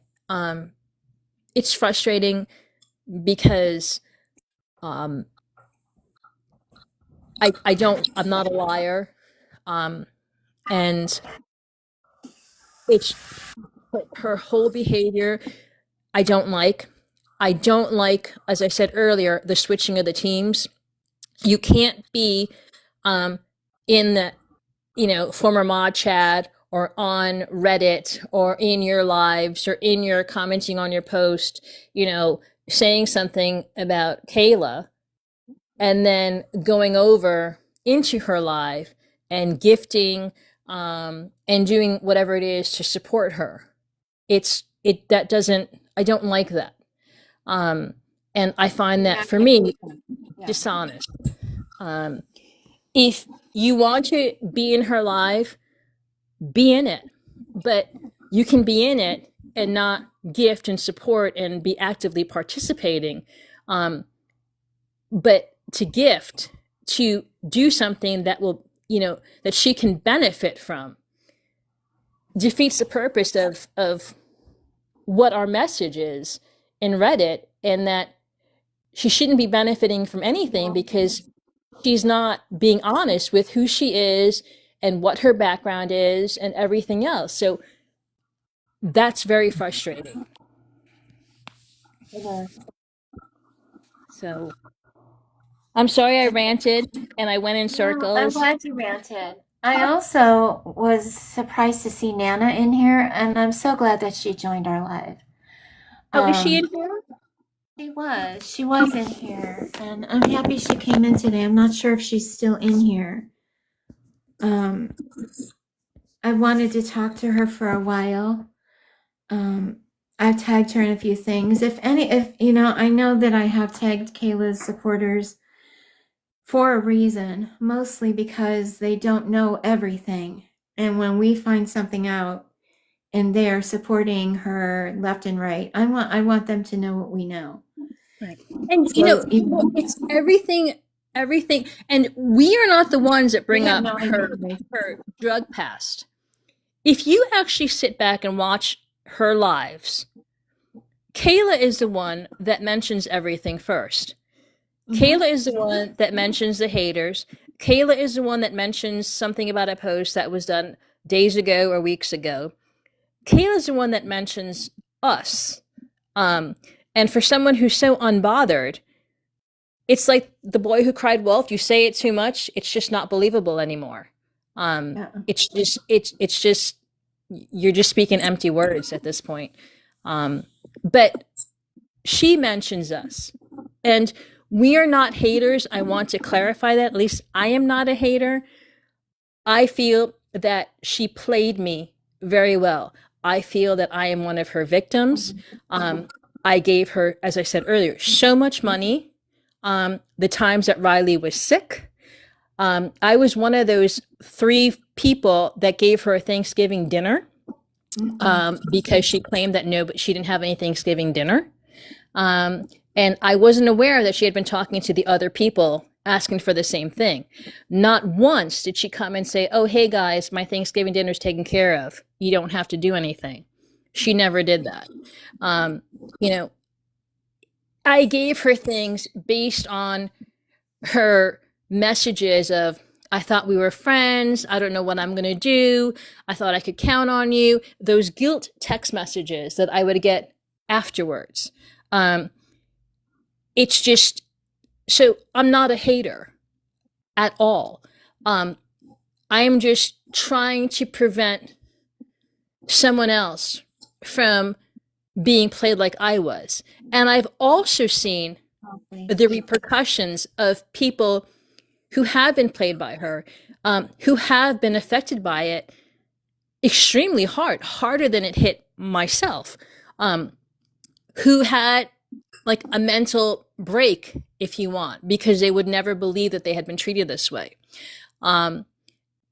It's frustrating because I'm not a liar. And it's her whole behavior I don't like. I don't like, as I said earlier, the switching of the teams. You can't be in the former mod Chad or on Reddit or in your lives or in your commenting on your post, saying something about Kayla and then going over into her live and gifting and doing whatever it is to support her. I don't like that. And I find that for me, dishonest. If you want to be in her live, be in it, but you can be in it and not gift and support and be actively participating. But to gift, to do something that will, that she can benefit from, defeats the purpose of what our message is in Reddit, and that she shouldn't be benefiting from anything because she's not being honest with who she is and what her background is and everything else. So that's very frustrating. So I'm sorry I ranted and I went in circles. I'm glad you ranted. I also was surprised to see Nana in here, and I'm so glad that she joined our live. Oh, is she in here? She was in here, and I'm happy she came in today. I'm not sure if she's still in here. I wanted to talk to her for a while. I've tagged her in a few things. I know that I have tagged Kayla's supporters for a reason, mostly because they don't know everything. And when we find something out and they're supporting her left and right, I want them to know what we know. Right. And it's everything, and we are not the ones that bring up her drug past. If you actually sit back and watch her lives, Kayla is the one that mentions everything first. Kayla is the one that mentions the haters. Kayla is the one that mentions something about a post that was done days ago or weeks ago. Kayla is the one that mentions us. And for someone who's so unbothered, it's like the boy who cried wolf. You say it too much, it's just not believable anymore. It's just you're just speaking empty words at this point. But she mentions us, and we are not haters. I want to clarify that. At least I am not a hater. I feel that she played me very well. I feel that I am one of her victims. I gave her, as I said earlier, so much money. The times that Riley was sick, I was one of those 3 people that gave her a Thanksgiving dinner because she claimed that she didn't have any Thanksgiving dinner. And I wasn't aware that she had been talking to the other people asking for the same thing. Not once did she come and say, oh, hey guys, my Thanksgiving dinner is taken care of. You don't have to do anything. She never did that. I gave her things based on her messages of, I thought we were friends. I don't know what I'm going to do. I thought I could count on you. Those guilt text messages that I would get afterwards. It's just, so I'm not a hater at all. I am just trying to prevent someone else from being played like I was. And I've also seen the repercussions of people who have been played by her, who have been affected by it extremely hard, harder than it hit myself, who had like a mental break, if you want, because they would never believe that they had been treated this way.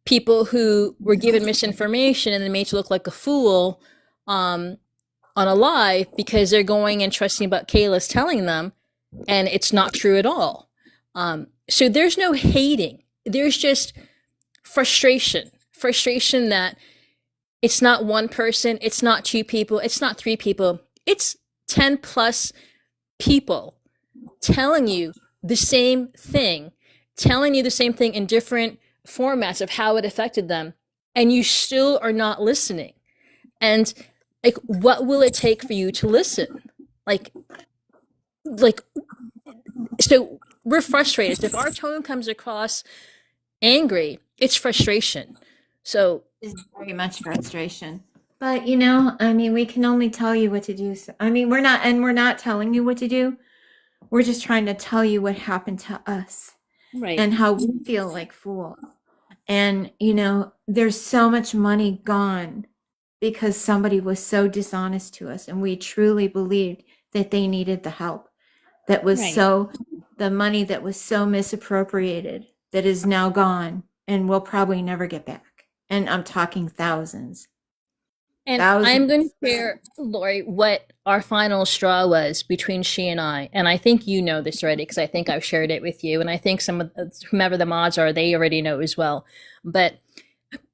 People who were given misinformation and then made to look like a fool on a live because they're going and trusting what Kayla's telling them, and it's not true at all. So there's no hating. There's just frustration that it's not one person, it's not 2 people, it's not 3 people, it's 10 plus people telling you the same thing in different formats of how it affected them, and you still are not listening. And like, what will it take for you to listen? Like, so we're frustrated. If our tone comes across angry, it's frustration. So There's very much frustration. But you know, I mean, we can only tell you what to do. So, I mean, we're not telling you what to do. We're just trying to tell you what happened to us right. and how we feel like fools. And you know, there's so much money gone because somebody was so dishonest to us, and we truly believed that they needed the help. That was Right. so the money that was so misappropriated that is now gone and we'll probably never get back. And I'm talking thousands. And I'm going Thousands. to share, Lori, what our final straw was between she and I. And I think you know this already because I think I've shared it with you. And I think some of whomever the mods are, they already know as well. But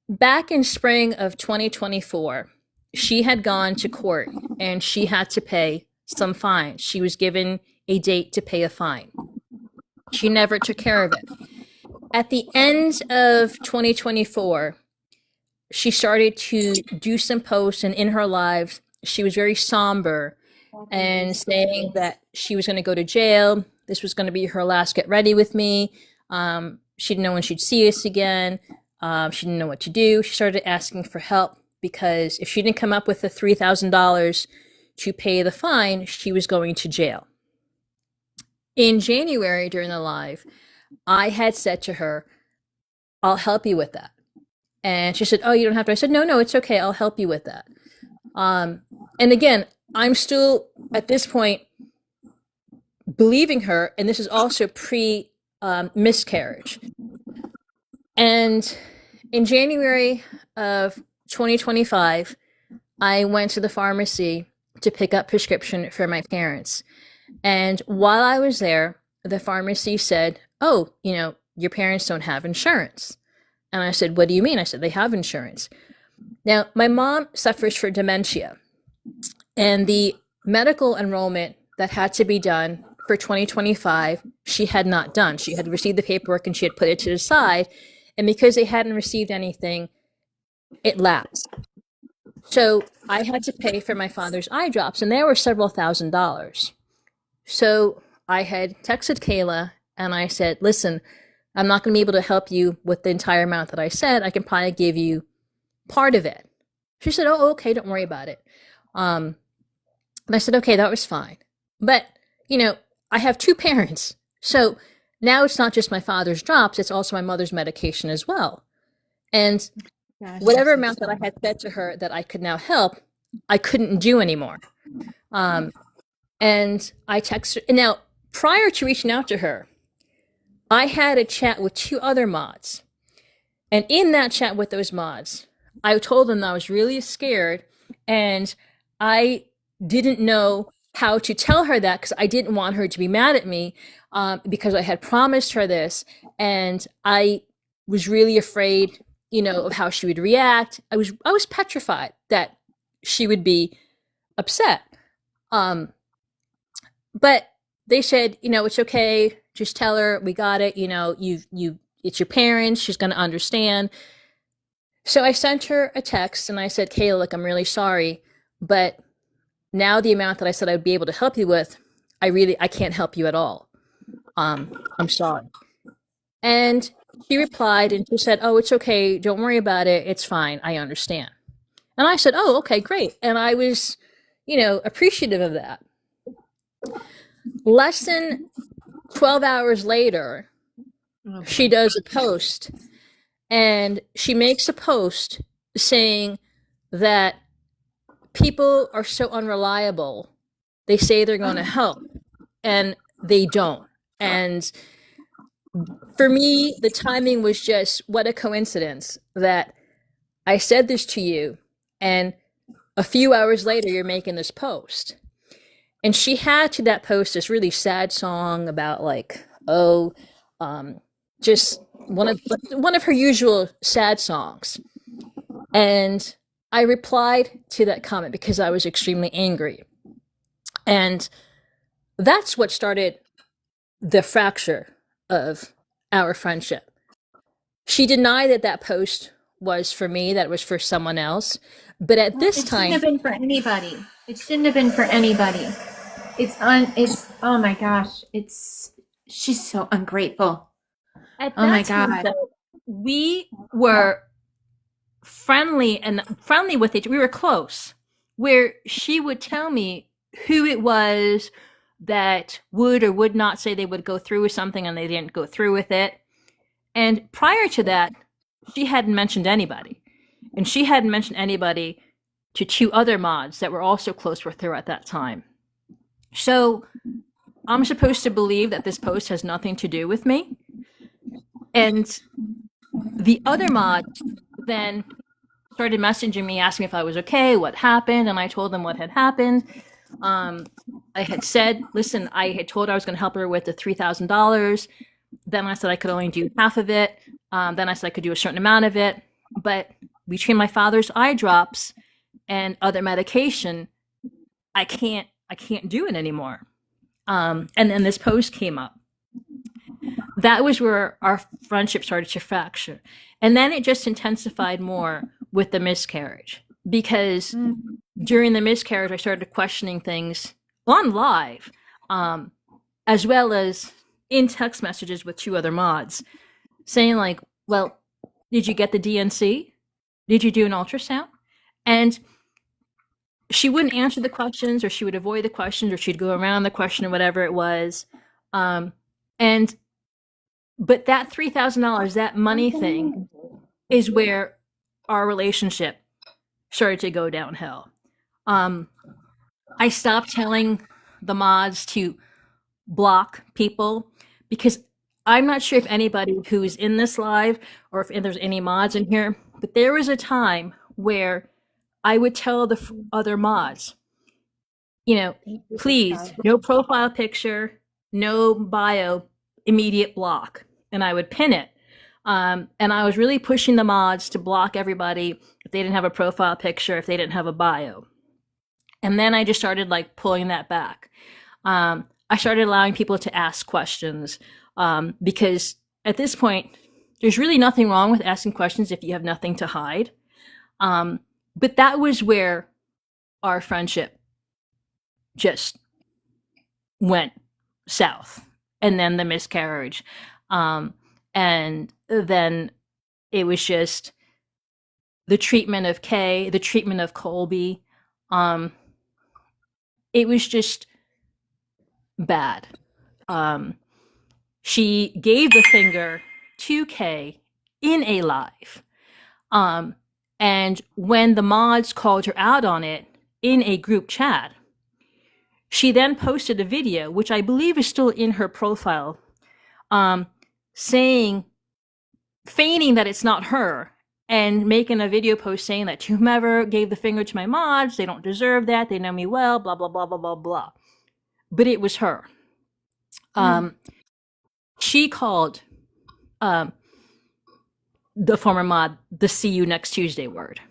back in spring of 2024, she had gone to court and she had to pay some fines. She was given a date to pay a fine. She never took care of it. At the end of 2024, she started to do some posts, and in her lives, she was very somber and saying that she was going to go to jail. This was going to be her last get ready with me. She didn't know when she'd see us again. She didn't know what to do. She started asking for help because if she didn't come up with the $3,000 to pay the fine, she was going to jail. In January during the live, I had said to her, I'll help you with that. And she said, oh, you don't have to. I said, no, it's okay. I'll help you with that. And again, I'm still at this point believing her. And this is also pre miscarriage. And in January of 2025, I went to the pharmacy to pick up prescription for my parents. And while I was there, the pharmacy said, oh, you know, your parents don't have insurance. And I said, what do you mean? I said, they have insurance. Now, my mom suffers from dementia, and the medical enrollment that had to be done for 2025, she had not done. She had received the paperwork and she had put it to the side. And because they hadn't received anything, it lapsed. So I had to pay for my father's eye drops, and there were several $1,000s. So I had texted Kayla and I said, listen, I'm not going to be able to help you with the entire amount that I said. I can probably give you part of it. She said, oh, okay, don't worry about it. And I said, okay, that was fine. But, you know, I have two parents. So now it's not just my father's drops, it's also my mother's medication as well. And whatever amount that I had said to her that I could now help, I couldn't do anymore. And I texted her. Now, prior to reaching out to her, I had a chat with two other mods. And in that chat with those mods, I told them that I was really scared and I didn't know how to tell her that because I didn't want her to be mad at me because I had promised her this. And I was really afraid, you know, of how she would react. I was petrified that she would be upset. But they said, you know, it's okay. Just tell her we got it. You know, it's your parents. She's going to understand. So I sent her a text and I said, Kayla, look, I'm really sorry, but now the amount that I said I would be able to help you with, I can't help you at all. I'm sorry. And she replied and she said, oh, it's okay. Don't worry about it. It's fine. I understand. And I said, oh, okay, great. And I was, you know, appreciative of that. Less than 12 hours later, she does a post and she makes a post saying that people are so unreliable. They say they're going to help and they don't. And for me, the timing was just what a coincidence that I said this to you and a few hours later you're making this post. And she had to that post this really sad song about like, oh, just one of her usual sad songs. And I replied to that comment because I was extremely angry. And that's what started the fracture of our friendship. She denied that that post was for me, that it was for someone else. But at this time, it shouldn't have been for anybody. It shouldn't have been for anybody. Oh my gosh. She's so ungrateful. at Oh my that time, God. though, we were friendly with each. We were close, where she would tell me who it was that would or would not say they would go through with something and they didn't go through with it. And prior to that, she hadn't mentioned anybody. And she hadn't mentioned anybody to 2 other mods that were also close with her at that time. So I'm supposed to believe that this post has nothing to do with me. And the other mods then started messaging me, asking if I was okay, what happened, and I told them what had happened. I had said, listen, I had told her I was going to help her with the $3,000. Then I said I could only do half of it. Then I said I could do a certain amount of it. But between my father's eye drops and other medication, I can't do it anymore. And then this post came up. That was where our friendship started to fracture. And then it just intensified more with the miscarriage, because during the miscarriage, I started questioning things on live, as well as in text messages with 2 other mods, saying like, well, did you get the DNC? Did you do an ultrasound? And she wouldn't answer the questions, or she would avoid the questions, or she'd go around the question, or whatever it was. But that $3,000, that money thing, is where our relationship started to go downhill. I stopped telling the mods to block people, because I'm not sure if anybody who's in this live or if there's any mods in here, but there was a time where I would tell the other mods, please, no profile picture, no bio, immediate block. And I would pin it. And I was really pushing the mods to block everybody if they didn't have a profile picture, if they didn't have a bio. And then I just started like pulling that back. I started allowing people to ask questions, because at this point, there's really nothing wrong with asking questions if you have nothing to hide. But that was where our friendship just went south. And then the miscarriage. And then it was just the treatment of Kay, the treatment of Colby. It was just bad. She gave the finger to Kay in a live. And when the mods called her out on it in a group chat, she then posted a video, which I believe is still in her profile, feigning that it's not her, and making a video post saying that whomever gave the finger to my mods, they don't deserve that, they know me well, blah, blah, blah, blah, blah, blah. But it was her. She called the former mod the see you next Tuesday word.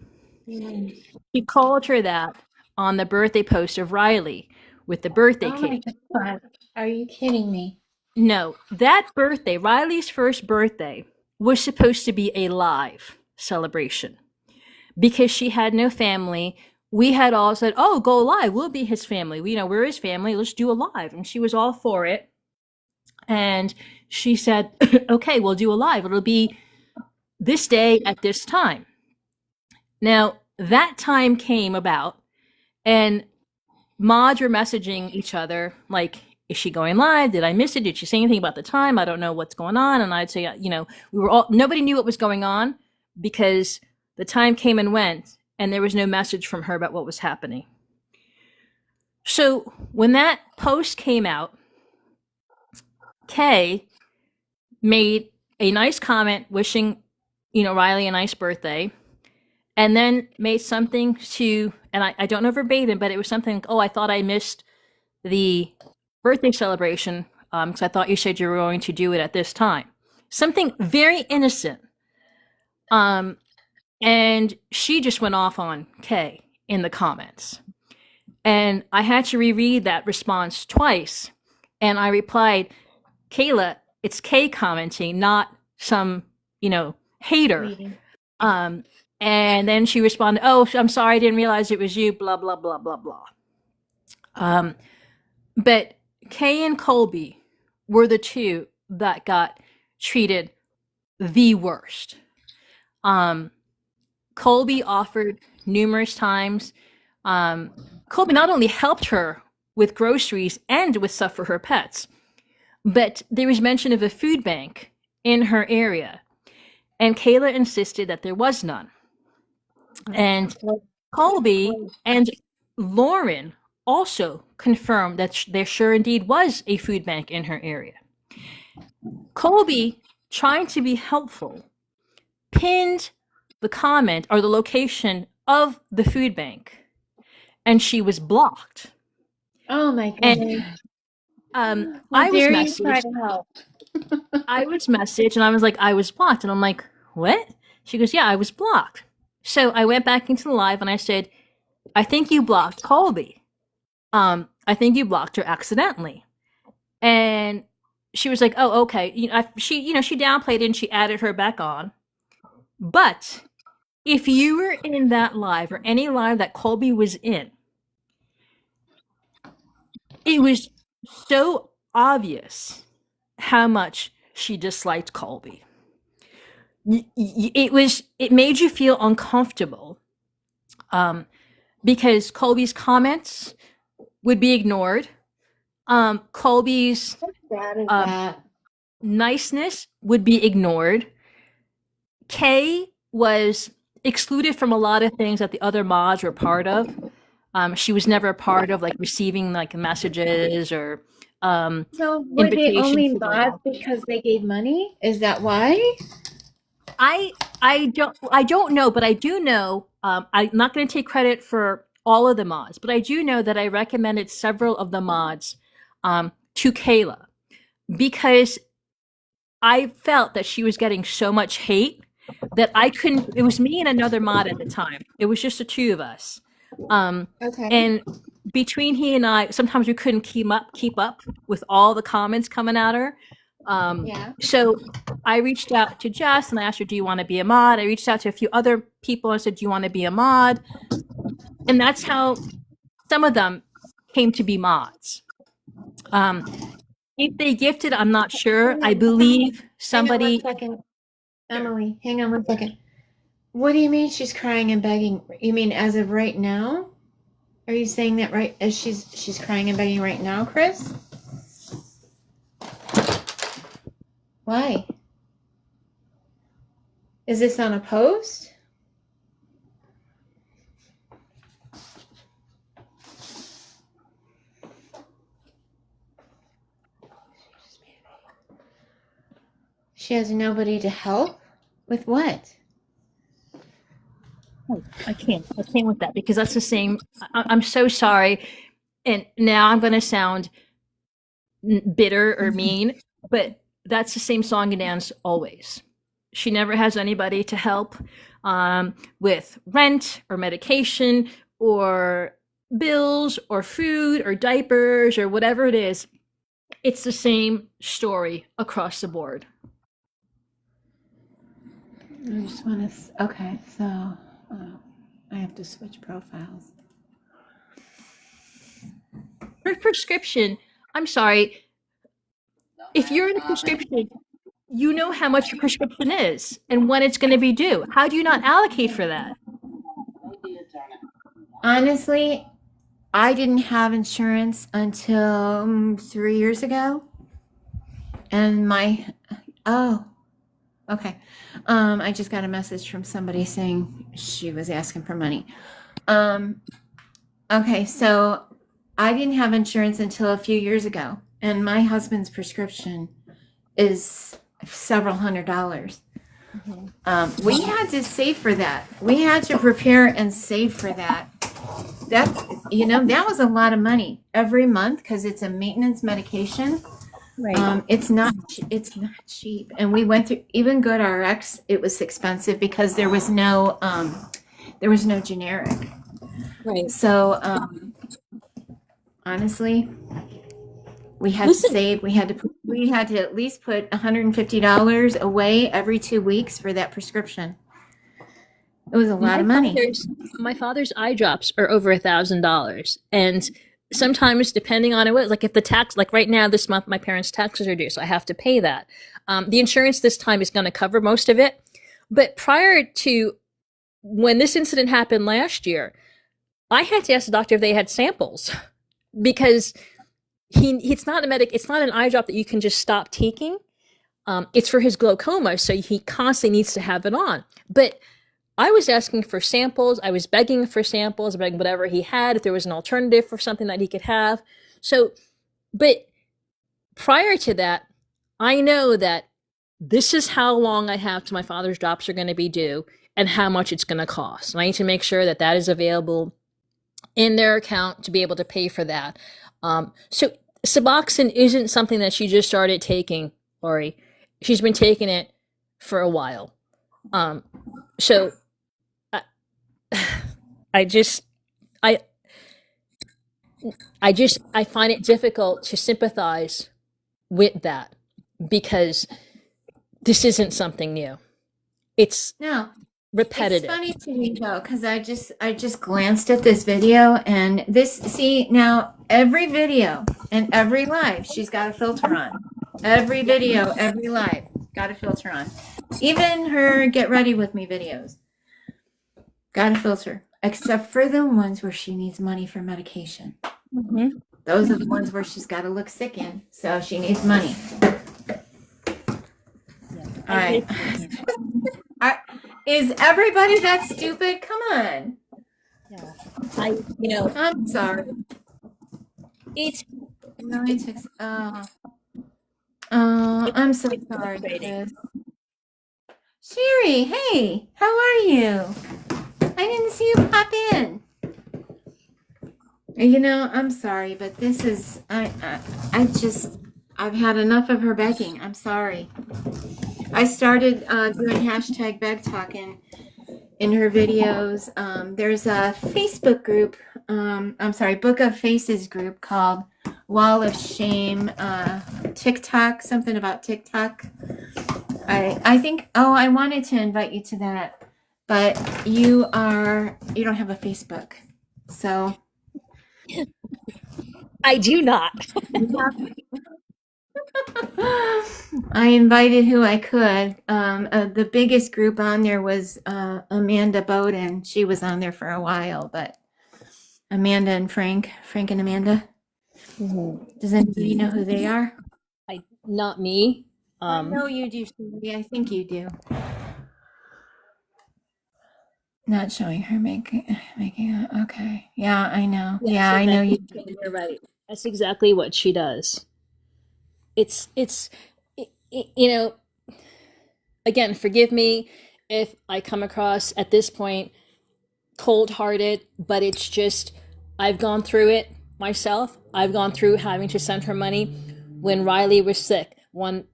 He called her that on the birthday post of Riley with the birthday cake. My God. Are you kidding me? No, that birthday, Riley's first birthday, was supposed to be a live celebration because she had no family. We had all said, oh, go live. We'll be his family. We're his family. Let's do a live. And she was all for it. And she said, okay, we'll do a live. It'll be this day at this time. Now, that time came about, and mods were messaging each other like, is she going live? Did I miss it? Did she say anything about the time? I don't know what's going on. And I'd say, nobody knew what was going on because the time came and went and there was no message from her about what was happening. So when that post came out, Kay made a nice comment wishing, Riley a nice birthday, and then made something to, and I don't know verbatim, but it was something like, oh, I thought I missed the birthday celebration because I thought you said you were going to do it at this time. Something very innocent. And she just went off on Kay in the comments. And I had to reread that response twice. And I replied, Kayla, it's Kay commenting, not some, hater. And then she responded, oh, I'm sorry, I didn't realize it was you, blah, blah, blah, blah, blah. But Kay and Colby were the 2 that got treated the worst. Colby offered numerous times. Colby not only helped her with groceries and with stuff for her pets, but there was mention of a food bank in her area. And Kayla insisted that there was none. And Colby and Lauren also confirmed that there sure indeed was a food bank in her area. Colby, trying to be helpful, pinned the comment or the location of the food bank, and she was blocked. Oh my And god. I was Dare you try messaged. to help? I was messaged, and I was like, I was blocked, and I'm like, what? She goes, yeah, I was blocked. So I went back into the live and I said, I think you blocked Colby. I think you blocked her accidentally. And she was like, oh, okay. She downplayed it and she added her back on. But if you were in that live or any live that Colby was in, it was so obvious how much she disliked Colby. It made you feel uncomfortable, because Colby's comments would be ignored. Colby's niceness would be ignored. Kay was excluded from a lot of things that the other mods were part of. She was never a part of like receiving like messages or So were they invitations only to the mods because they gave money? Is that why? I don't know, but I do know. I'm not going to take credit for all of the mods, but I do know that I recommended several of the mods to Kayla because I felt that she was getting so much hate that I couldn't. It was me and another mod at the time. It was just the two of us. Okay. And between he and I, sometimes we couldn't keep up with all the comments coming at her. Yeah. So I reached out to Jess and I asked her, do you want to be a mod? I reached out to a few other people and said, do you want to be a mod? And that's how some of them came to be mods. If they gifted, I'm not sure. I believe somebody. Hang on 1 second. Emily, hang on 1 second. What do you mean she's crying and begging? You mean as of right now? Are you saying that right as she's crying and begging right now, Chris? Why? Is this on a post? She has nobody to help? With what? Oh, I can't with that because that's the same. I'm so sorry. And now I'm going to sound bitter or mean, but that's the same song and dance always. She never has anybody to help with rent or medication or bills or food or diapers or whatever it is. It's the same story across the board. I just want to. Okay, so I have to switch profiles. Her prescription, I'm sorry. If you're in a prescription, you know how much your prescription is and when it's going to be due. How do you not allocate for that? Honestly, I didn't have insurance until 3 years ago. And okay. I just got a message from somebody saying she was asking for money. Okay, so I didn't have insurance until a few years ago. And my husband's prescription is several $100s. Mm-hmm. We had to save for that. We had to prepare and save for that. That was a lot of money every month because it's a maintenance medication. Right. It's not cheap. And we went through even GoodRx. It was expensive because there was no generic. Right. So honestly, we had to save. We had to at least put $150 away every 2 weeks for that prescription. It was a lot of money. My father's eye drops are over $1,000, and sometimes depending on it, like if the tax, like right now this month, my parents' taxes are due, so I have to pay that. The insurance this time is going to cover most of it, but prior to when this incident happened last year, I had to ask the doctor if they had samples because it's not an eye drop that you can just stop taking. It's for his glaucoma, so he constantly needs to have it on. But I was asking for samples. I was begging for samples, begging whatever he had, if there was an alternative for something that he could have. So, but prior to that, I know that this is how long I have to my father's drops are going to be due and how much it's going to cost. And I need to make sure that that is available in their account to be able to pay for that. So Suboxone isn't something that she just started taking, Lori. She's been taking it for a while. So I find it difficult to sympathize with that because this isn't something new. It's No, repetitive. it's funny to me though, because I just glanced at this video and now every video and every live, she's got a filter on. Every video, every live, got a filter on. Even her get ready with me videos, got a filter. Except for the ones where she needs money for medication. Mm-hmm. Those are the ones where she's got to look sick in, so she needs money. All right. Is everybody that stupid? Come on. Yeah. I'm sorry. It's I'm so sorry, Chris. Sherry, hey, how are you? I didn't see you pop in. I'm sorry, but this is I've had enough of her begging. I'm sorry. I started doing hashtag beg talking in her videos. There's a Facebook group, Book of Faces group called Wall of Shame, TikTok, something about TikTok. I think, I wanted to invite you to that, but you don't have a Facebook. So I do not. I invited who I could. The biggest group on there was Amanda Bowden. She was on there for a while, but Amanda and Frank and Amanda. Mm-hmm. Does anybody know who they are? Not me. I know you do, Shelby. I think you do. Not showing her making it. Okay. Yeah, I know. Yeah, I know you. You're right. That's exactly what she does. It's again, forgive me if I come across at this point cold-hearted, but it's just I've gone through it myself. I've gone through having to send her money when Riley was sick, when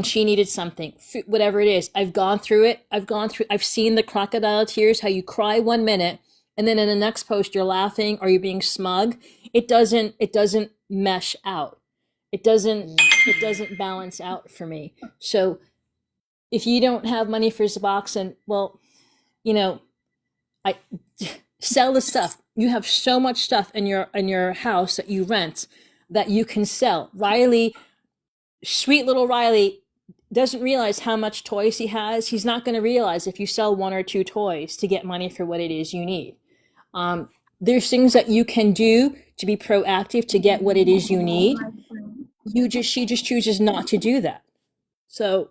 she needed something, whatever it is. I've gone through it. I've seen the crocodile tears, how you cry 1 minute and then in the next post you're laughing or you're being smug. It doesn't mesh out. It doesn't balance out for me. So if you don't have money for Suboxone, well, I sell the stuff. You have so much stuff in your house that you rent that you can sell. Riley, sweet little Riley, doesn't realize how much toys he has. He's not going to realize if you sell 1 or 2 toys to get money for what it is you need. There's things that you can do to be proactive to get what it is you need. She just chooses not to do that. So.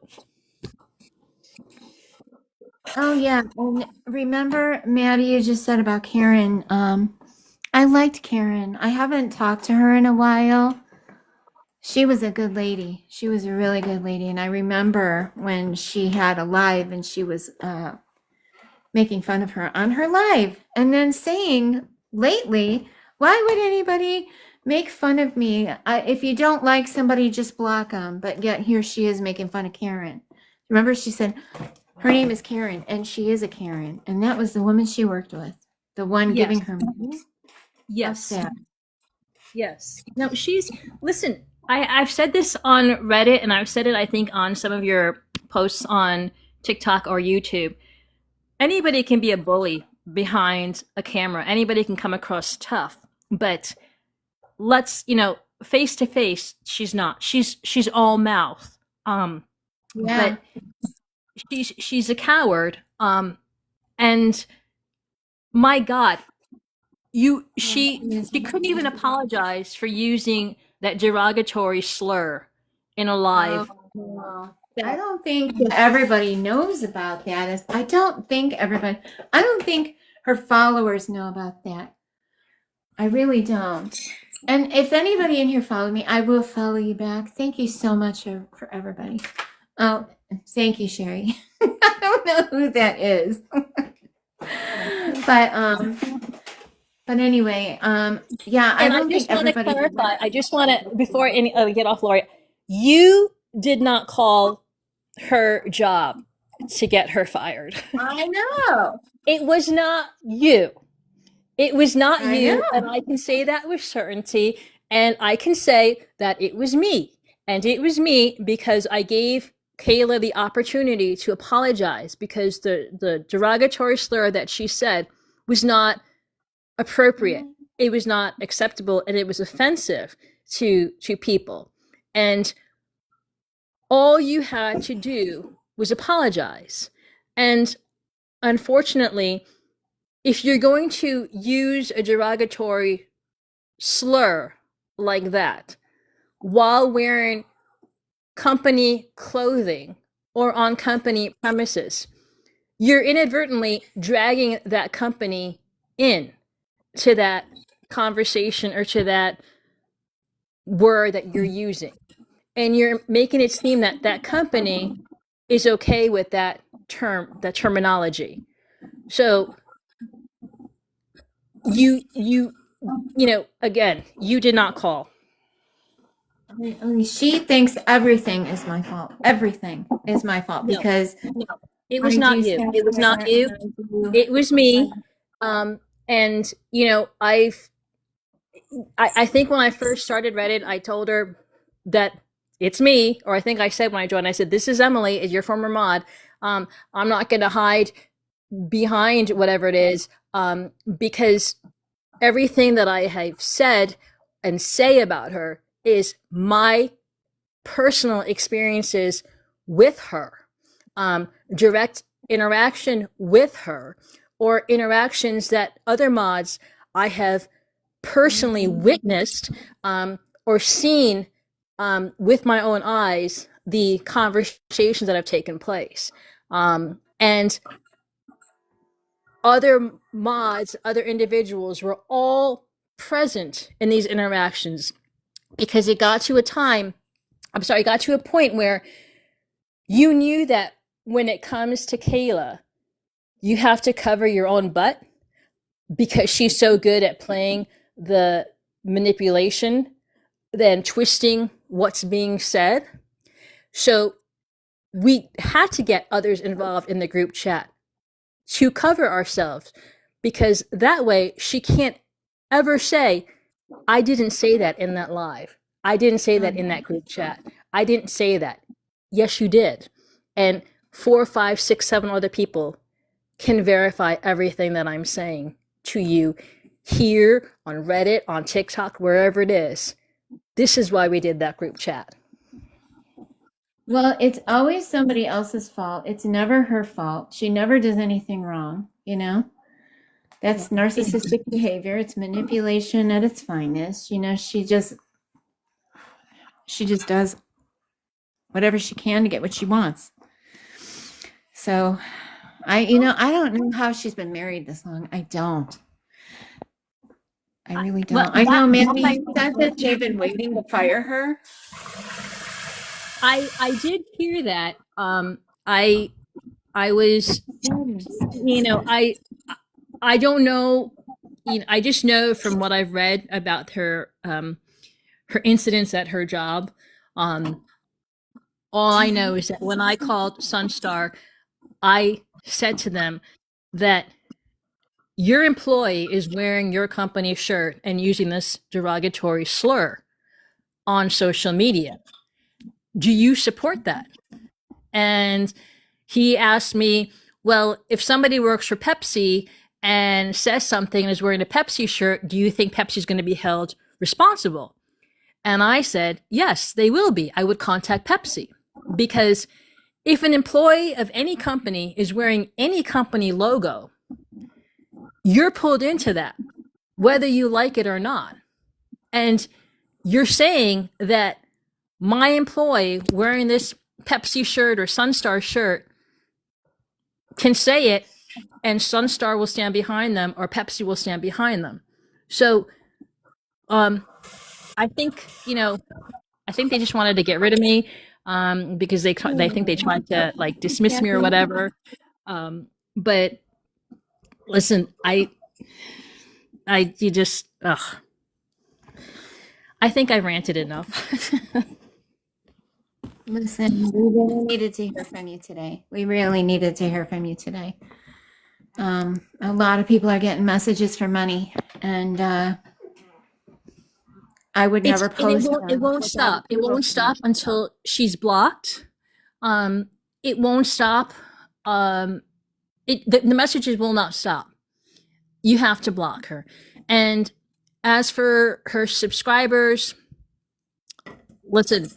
Oh yeah, and remember, Maddie, you just said about Karen. I liked Karen. I haven't talked to her in a while. She was a good lady. She was a really good lady, and I remember when she had a live and she was making fun of her on her live, and then saying lately, "Why would anybody make fun of me? If you don't like somebody, just block them." But yet here she is making fun of Karen. Remember, she said. Her name is Karen, and she is a Karen, and that was the woman she worked with, the one giving her money. Yes. Yes. No, listen, I've said this on Reddit, and I've said it, I think, on some of your posts on TikTok or YouTube. Anybody can be a bully behind a camera. Anybody can come across tough, but face to face, she's not. She's all mouth. Yeah. But she's a coward, And my God, she couldn't even apologize for using that derogatory slur in a live. Well, I don't think everybody knows about that. I don't think her followers know about that. I really don't. And if anybody in here follow me, I will follow you back. Thank you so much for everybody. Oh, thank you, Sherry. I don't know who that is. But anyway, yeah, I don't think everybody. Clarify. I just want to, before get off, Lori, you did not call her job to get her fired. I know. It was not you. It was not you, know. and I can say that with certainty, and I can say that it was me. And it was me because I gave Kayla the opportunity to apologize because the derogatory slur that she said was not appropriate. It was not acceptable, and it was offensive to people. And all you had to do was apologize. And unfortunately, if you're going to use a derogatory slur like that while wearing company clothing or on company premises, you're inadvertently dragging that company in to that conversation or to that word that you're using. And you're making it seem that that company is okay with that terminology. So you know, again, you did not call. I mean, she thinks everything is my fault. Everything is my fault because it was not you. It was not you. It was me. And you know, I think when I first started Reddit, I told her that it's me, or I think I said when I joined, I said, this is Emily, is your former mod. I'm not going to hide behind whatever it is, because everything that I have said and say about her is my personal experiences with her, direct interaction with her, or interactions that other mods I have personally witnessed or seen with my own eyes, the conversations that have taken place. And other mods, other individuals were all present in these interactions because it got to a point where you knew that when it comes to Kayla, you have to cover your own butt because she's so good at playing the manipulation, then twisting what's being said. So we had to get others involved in the group chat to cover ourselves, because that way she can't ever say, I didn't say that in that live. I didn't say that in that group chat. I didn't say that. Yes, you did. And 4, 5, 6, 7 other people can verify everything that I'm saying to you here on Reddit, on TikTok, wherever it is. This is why we did that group chat. Well, it's always somebody else's fault. It's never her fault. She never does anything wrong, you know? That's narcissistic behavior. It's manipulation at its finest. You know, she just does whatever she can to get what she wants. So I don't know how she's been married this long. I don't. I really don't. I know, Mandy, you said that they've been waiting to fire her. I did hear that. I was, you know, I don't know. You know, I just know from what I've read about her incidents at her job. All I know is that when I called Sunstar, I said to them that your employee is wearing your company shirt and using this derogatory slur on social media. Do you support that? And he asked me, well, if somebody works for Pepsi and says something and is wearing a Pepsi shirt, do you think Pepsi is going to be held responsible? And I said, yes, they will be. I would contact Pepsi, because if an employee of any company is wearing any company logo, you're pulled into that, whether you like it or not. And you're saying that my employee wearing this Pepsi shirt or Sunstar shirt can say it, and Sunstar will stand behind them or Pepsi will stand behind them. So I think, I think they just wanted to get rid of me because they think they tried to like dismiss me or whatever. But listen, you just, I think I ranted enough. Listen, we really needed to hear from you today. We really needed to hear from you today. A lot of people are getting messages for money, and I would never post them. It won't stop. It won't stop until she's blocked. It won't stop. The messages will not stop. You have to block her. And as for her subscribers, listen,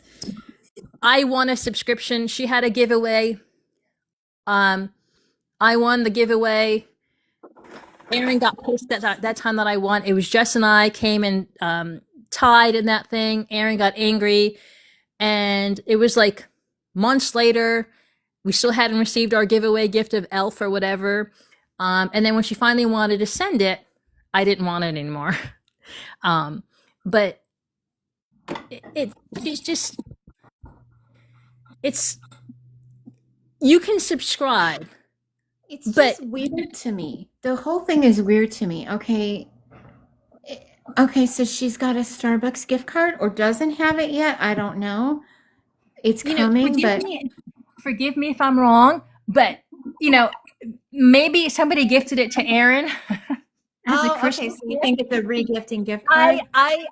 I won a subscription. She had a giveaway. I won the giveaway. Aaron got pissed at that time that I won. It was Jess and I came and tied in that thing. Aaron got angry, and it was like months later. We still hadn't received our giveaway gift of Elf or whatever. And then when she finally wanted to send it, I didn't want it anymore. But she's just, you can subscribe. It's just weird to me. The whole thing is weird to me. Okay. Okay, so she's got a Starbucks gift card or doesn't have it yet. I don't know. It's coming, Forgive me if I'm wrong, but maybe somebody gifted it to Aaron. Okay, so you think it's a re-gifting gift card? And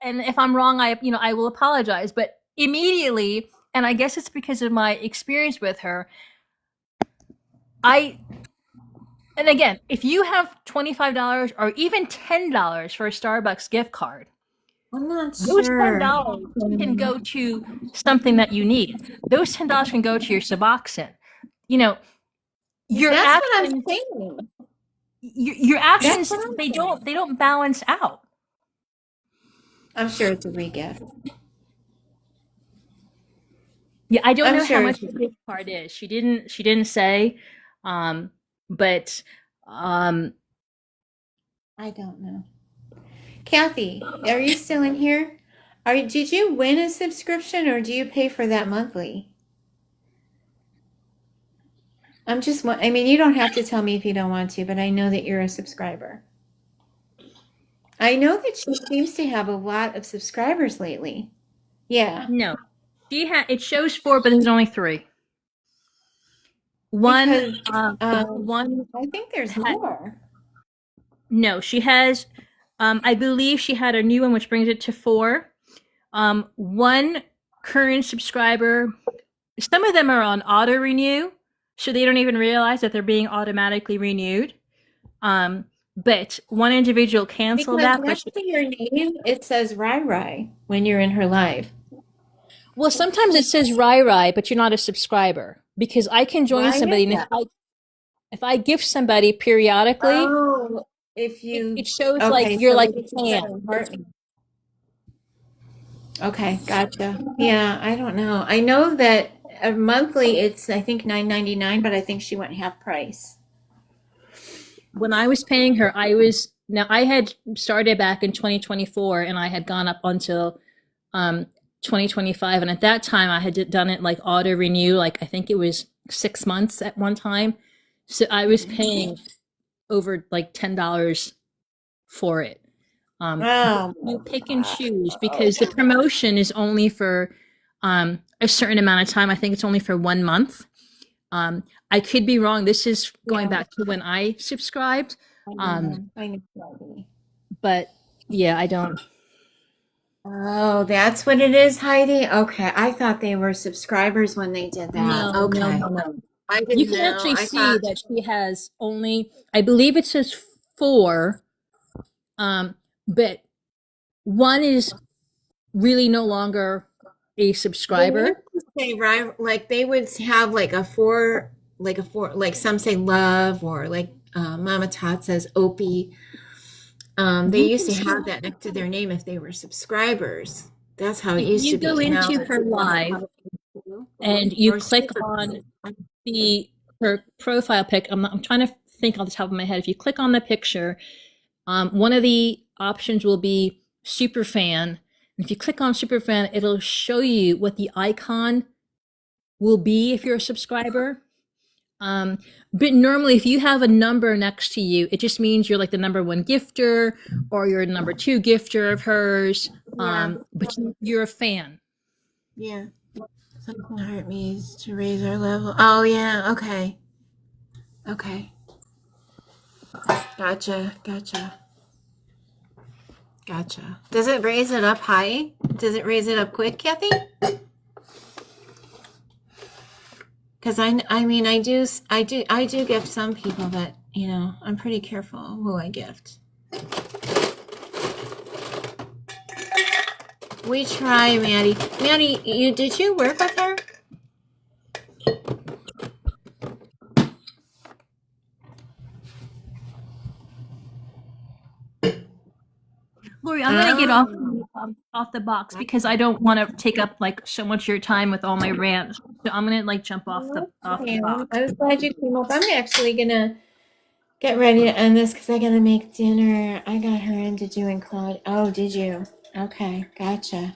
if I'm wrong, I will apologize. But immediately, and I guess it's because of my experience with her, and again, if you have $25 or even $10 for a Starbucks gift card, I'm not those sure. $10 can go to something that you need. Those $10 can go to your Suboxone. Your That's actions, what I'm saying. Your actions, they don't balance out. I'm sure it's a re-gift. Yeah, I don't I'm know sure how much the gift card is. She didn't say, but I don't know. Kathy, are you still in here? Did you win a subscription or do you pay for that monthly? I mean, you don't have to tell me if you don't want to, but I know that you're a subscriber. I know that she seems to have a lot of subscribers lately. Yeah. no, it shows 4, but there's only 3. One, one. I think there's more. No, she has. I believe she had a new one, which brings it to 4. One current subscriber. Some of them are on auto renew, so they don't even realize that they're being automatically renewed. But one individual canceled Because that. next to your name, it says Rai when you're in her live. Well, sometimes it says Rai, but you're not a subscriber because I can join Why somebody, is and that? if I gift somebody periodically, Oh, if you it shows okay, like you're so like it's a fan. Okay, gotcha. Yeah, I don't know. I know that monthly it's I think $9.99, but I think she went half price. When I was paying her, I had started back in 2024, and I had gone up until 2025, and at that time I had done it like auto renew, like I think it was 6 months at one time. So I was paying over like $10 for it. You pick and choose because the promotion is only for a certain amount of time. I think it's only for 1 month. I could be wrong. This is going back to when I subscribed. I know. But yeah, I don't. Oh, that's what it is, Heidi. Okay, I thought they were subscribers when they did that. No, Okay. no. I didn't You can know. actually I see thought that she has only, I believe it says 4, but one is really no longer a subscriber. say like they would have like some say love, or like Mama Tot says Opie. They You used can to have see, that next to their name if they were subscribers. That's how it if used you to go be. Now into it's her live and you or click super. on the her profile pic, I'm trying to think off the top of my head. If you click on the picture, one of the options will be super fan. And if you click on super fan, it'll show you what the icon will be if you're a subscriber. But normally, if you have a number next to you, it just means you're like the number one gifter or you're the number two gifter of hers. Yeah, But you're a fan. yeah. Something hurt me is to raise our level. Oh yeah, okay. Okay. Gotcha. Does it raise it up high? Does it raise it up quick, Kathy? Because I mean I do gift some people, but I'm pretty careful who I gift. We try, Maddie. Maddie, did you work with her? Lori, I'm gonna get off the box because I don't want to take up like so much of your time with all my rants. So I'm gonna like jump off the Okay, box. I was glad you came up. I'm actually gonna get ready to end this because I gotta make dinner. I got her into doing Claude. Oh, did you? Okay, gotcha.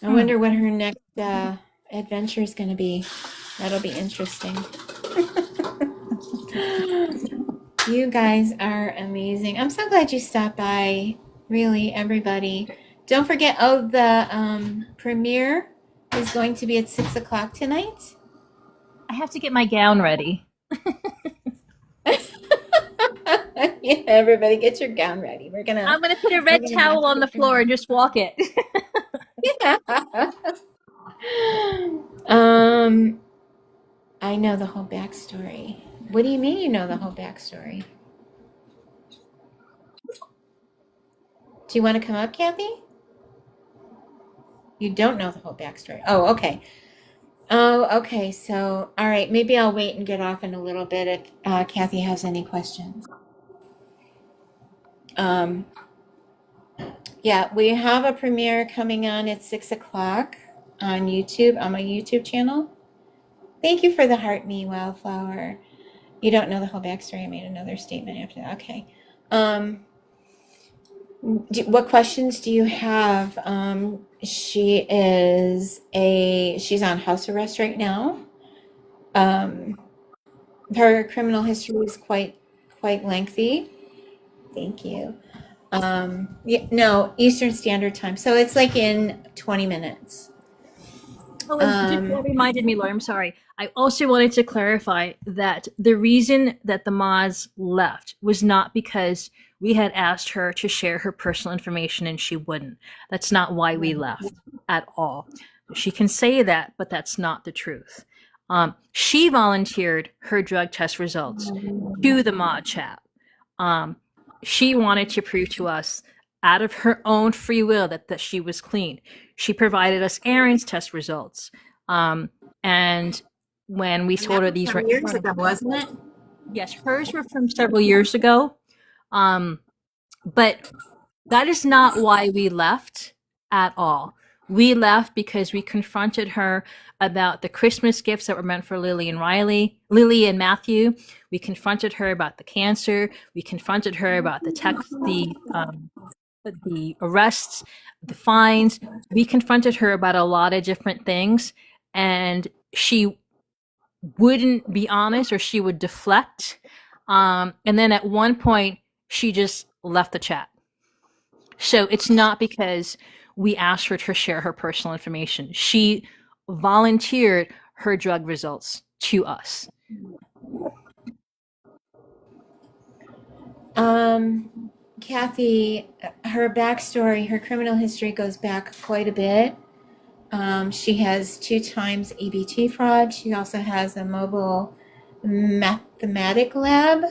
I wonder what her next adventure is gonna be. That'll be interesting. You guys are amazing. I'm so glad you stopped by. Really, everybody. Don't forget, the premiere is going to be at 6 o'clock tonight. I have to get my gown ready. Yeah, everybody get your gown ready. I'm gonna put a red towel on the floor and just walk it. Yeah. um, I know the whole backstory. What do you mean you know the whole backstory? Do you want to come up, Kathy? You don't know the whole backstory. Oh, okay. Oh, okay. So, all right. Maybe I'll wait and get off in a little bit if Kathy has any questions. Um, yeah, we have a premiere coming on at 6 o'clock on YouTube, on my YouTube channel. Thank you for the heart me, Wildflower. You don't know the whole backstory. I made another statement after that. Okay. What questions do you have? She's on house arrest right now. Her criminal history is quite lengthy. Thank you. Yeah, no, Eastern Standard Time. So it's like in 20 minutes. Oh, and that reminded me, Laura, I'm sorry. I also wanted to clarify that the reason that the mods left was not because we had asked her to share her personal information and she wouldn't. That's not why we left at all. She can say that, but that's not the truth. She volunteered her drug test results to the mod chat. She wanted to prove to us out of her own free will that she was clean. She provided us Aaron's test results. And when we told her these were years ago, wasn't it? Yes, hers were from several years ago. But that is not why we left at all. We left because we confronted her about the Christmas gifts that were meant for Lily and Matthew. We confronted her about the cancer. We confronted her about the arrests, the fines. We confronted her about a lot of different things, and she wouldn't be honest, or she would deflect. And then at one point, she just left the chat. So it's not because we asked her to share her personal information. She volunteered her drug results to us. Kathy, her backstory, her criminal history goes back quite a bit. She has 2 times EBT fraud. She also has a mobile mathematic lab.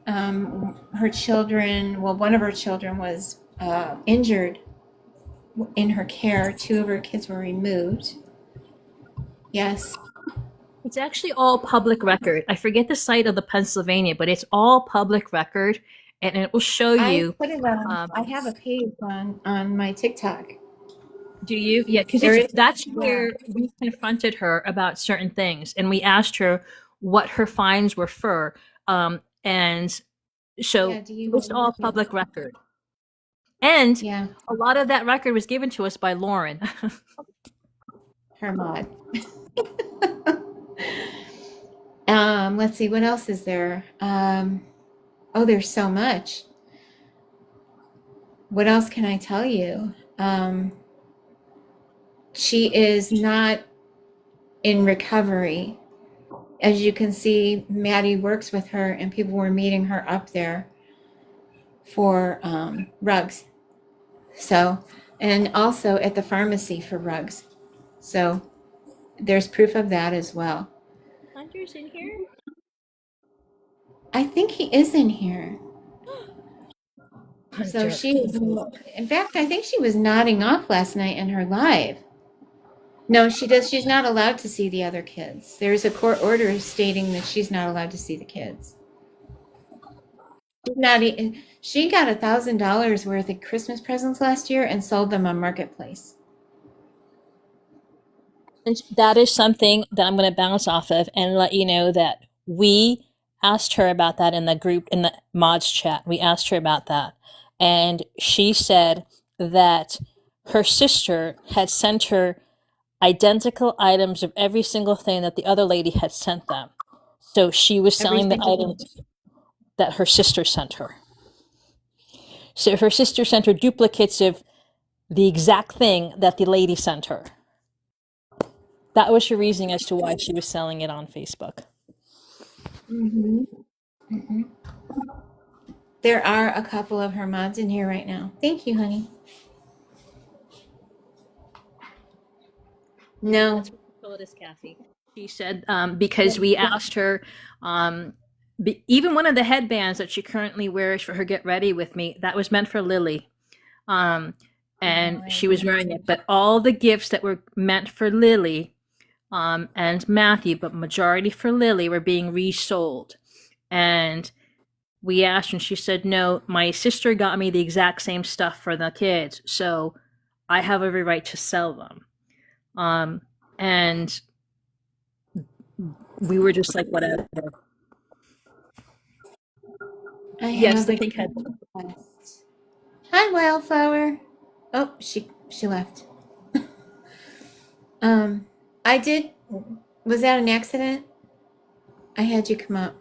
Her children, well, one of her children was injured in her care. 2 of her kids were removed. Yes. It's actually all public record. I forget the site of the Pennsylvania, but it's all public record, and it will show I you. put it on. I have a page on my TikTok. Do you? Yeah, because There is. that's Yeah. where we confronted her about certain things, and we asked her what her fines were for. And so Yeah. Do you? it's all public record, and Yeah. a lot of that record was given to us by Lauren. Her mod. Let's see, what else is there? Oh, there's so much. What else can I tell you? She is not in recovery. As you can see, Maddie works with her, and people were meeting her up there for rugs. So, and also at the pharmacy for rugs. So there's proof of that as well. Hunter's in here. I think he is in here. So Hunter. in fact, I think she was nodding off last night in her live. No, she does. She's not allowed to see the other kids. There's a court order stating that she's not allowed to see the kids. She got $1,000 worth of Christmas presents last year and sold them on Marketplace. And that is something that I'm going to bounce off of and let you know that we asked her about that in the group, in the mods chat. We asked her about that. And she said that her sister had sent her identical items of every single thing that the other lady had sent them. So she was selling the items that her sister sent her. So her sister sent her duplicates of the exact thing that the lady sent her. That was her reasoning as to why she was selling it on Facebook. Mm-hmm. Mm-hmm. There are a couple of her mods in here right now. Thank you, honey. No. That's what she told us, Kathy. She said because we asked her, even one of the headbands that she currently wears for her Get Ready With Me, that was meant for Lily. And she was wearing it. But all the gifts that were meant for Lily and Matthew, but majority for Lily, were being resold. And we asked her, and she said, no, my sister got me the exact same stuff for the kids, so I have every right to sell them. And we were just like, whatever. Yes, the pink head. Hi, Wildflower. Oh, she left. I did. Was that an accident? I had you come up.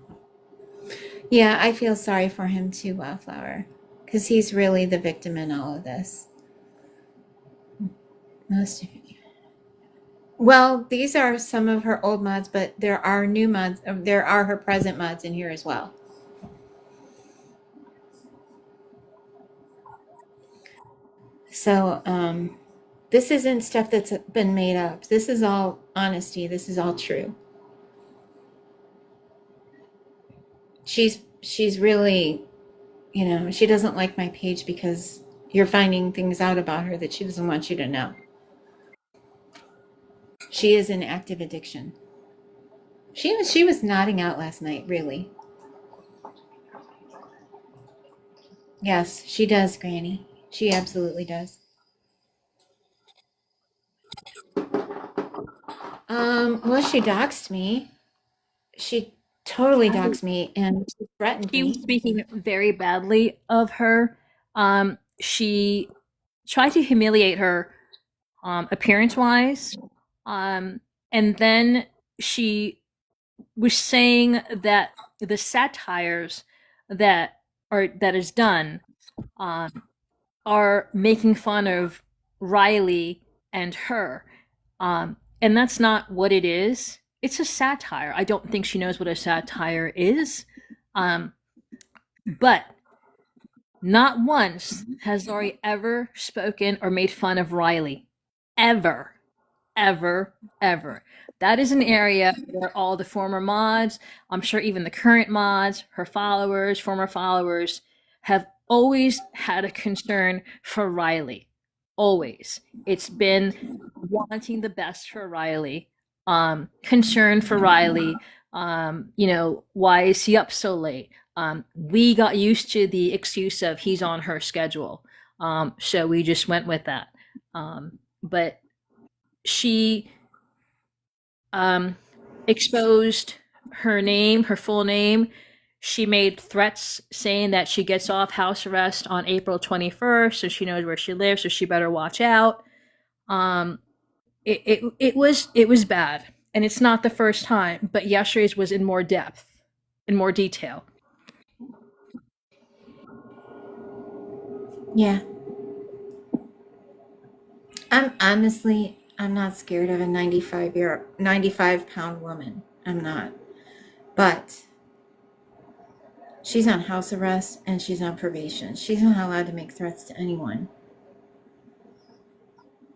Yeah, I feel sorry for him too, Wildflower, because he's really the victim in all of this. Most of you. Well, these are some of her old mods, but there are new mods. There are her present mods in here as well. So, this isn't stuff that's been made up. This is all honesty. This is all true. She's really, she doesn't like my page because you're finding things out about her that she doesn't want you to know. She is in active addiction. She was nodding out last night, really. Yes, she does, Granny. She absolutely does. Well, she doxed me. She totally doxed me and she threatened me. She was speaking very badly of her. She tried to humiliate her appearance-wise. And then she was saying that the satires that is done are making fun of Riley and her. And that's not what it is. It's a satire. I don't think she knows what a satire is. But not once has Lori ever spoken or made fun of Riley. Ever. Ever. Ever. That is an area where all the former mods, I'm sure even the current mods, her followers, former followers, have always had a concern for Riley. always. It's been wanting the best for Riley, concern for Riley. Why is he up so late? We got used to the excuse of he's on her schedule. So we just went with that. But she exposed her full name. She made threats saying that she gets off house arrest on April 21st, so she knows where she lives, so she better watch out. Um, it was bad, and it's not the first time, but yesterday's was in more depth, in more detail. Yeah. I'm not scared of a 95-pound woman. I'm not. But she's on house arrest and she's on probation. She's not allowed to make threats to anyone.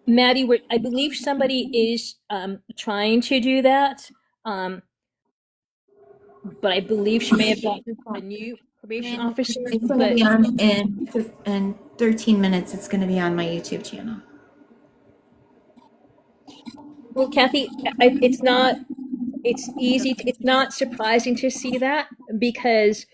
Maddie, I believe somebody is trying to do that, but I believe she may have gotten a new probation officer. It's going to be on in 13 minutes. It's going to be on my YouTube channel. Well, Kathy, it's not. It's easy. It's not surprising to see that because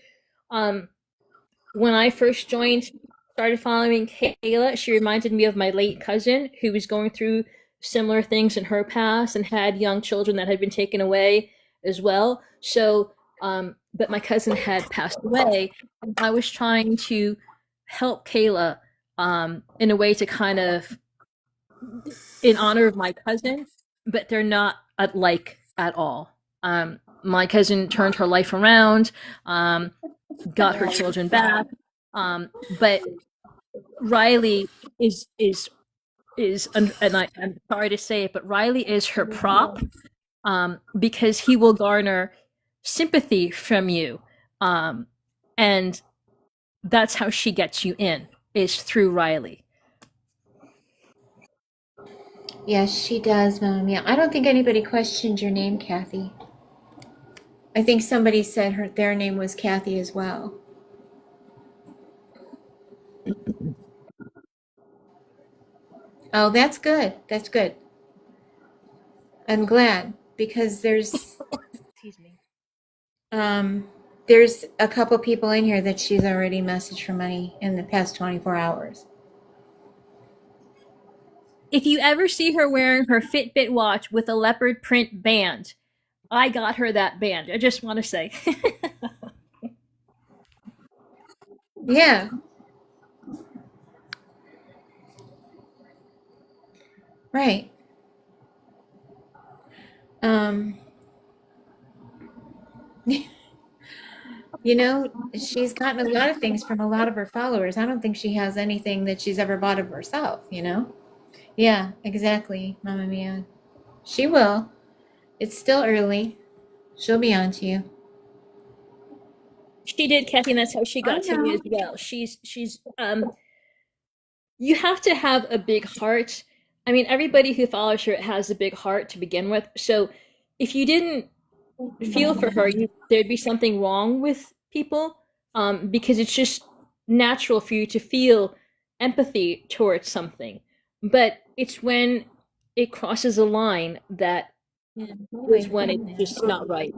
when I first started following Kayla, she reminded me of my late cousin who was going through similar things in her past and had young children that had been taken away as well. So, but my cousin had passed away, and I was trying to help Kayla in a way to kind of in honor of my cousin, but they're not alike at all. My cousin turned her life around, got her children back, but Riley is and I'm sorry to say it, but Riley is her prop, because he will garner sympathy from you, and that's how she gets you in, is through Riley. Yes, she does, Mama Mia. I don't think anybody questioned your name, Kathy. I think somebody said their name was Kathy as well. Oh, that's good. That's good. I'm glad because Excuse me. there's a couple people in here that she's already messaged for money in the past 24 hours. If you ever see her wearing her Fitbit watch with a leopard print band, I got her that band. I just want to say. Yeah. Right. She's gotten a lot of things from a lot of her followers. I don't think she has anything that she's ever bought of herself. Yeah, exactly, Mama Mia. She will. It's still early. She'll be on to you. She did, Kathy, and that's how she got to me as well. She's you have to have a big heart. I mean, everybody who follows her has a big heart to begin with. So if you didn't feel for her, there'd be something wrong with people, because it's just natural for you to feel empathy towards something. But it's when it crosses a line that is when it's just not right.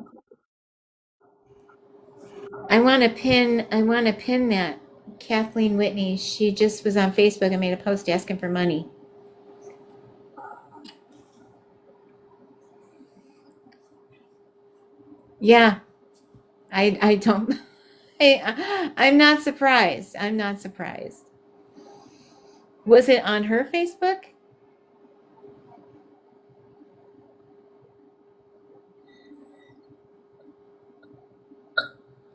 I want to pin that. Kathleen Whitney, she just was on Facebook and made a post asking for money. Yeah, I don't I'm not surprised. I'm not surprised. Was it on her Facebook?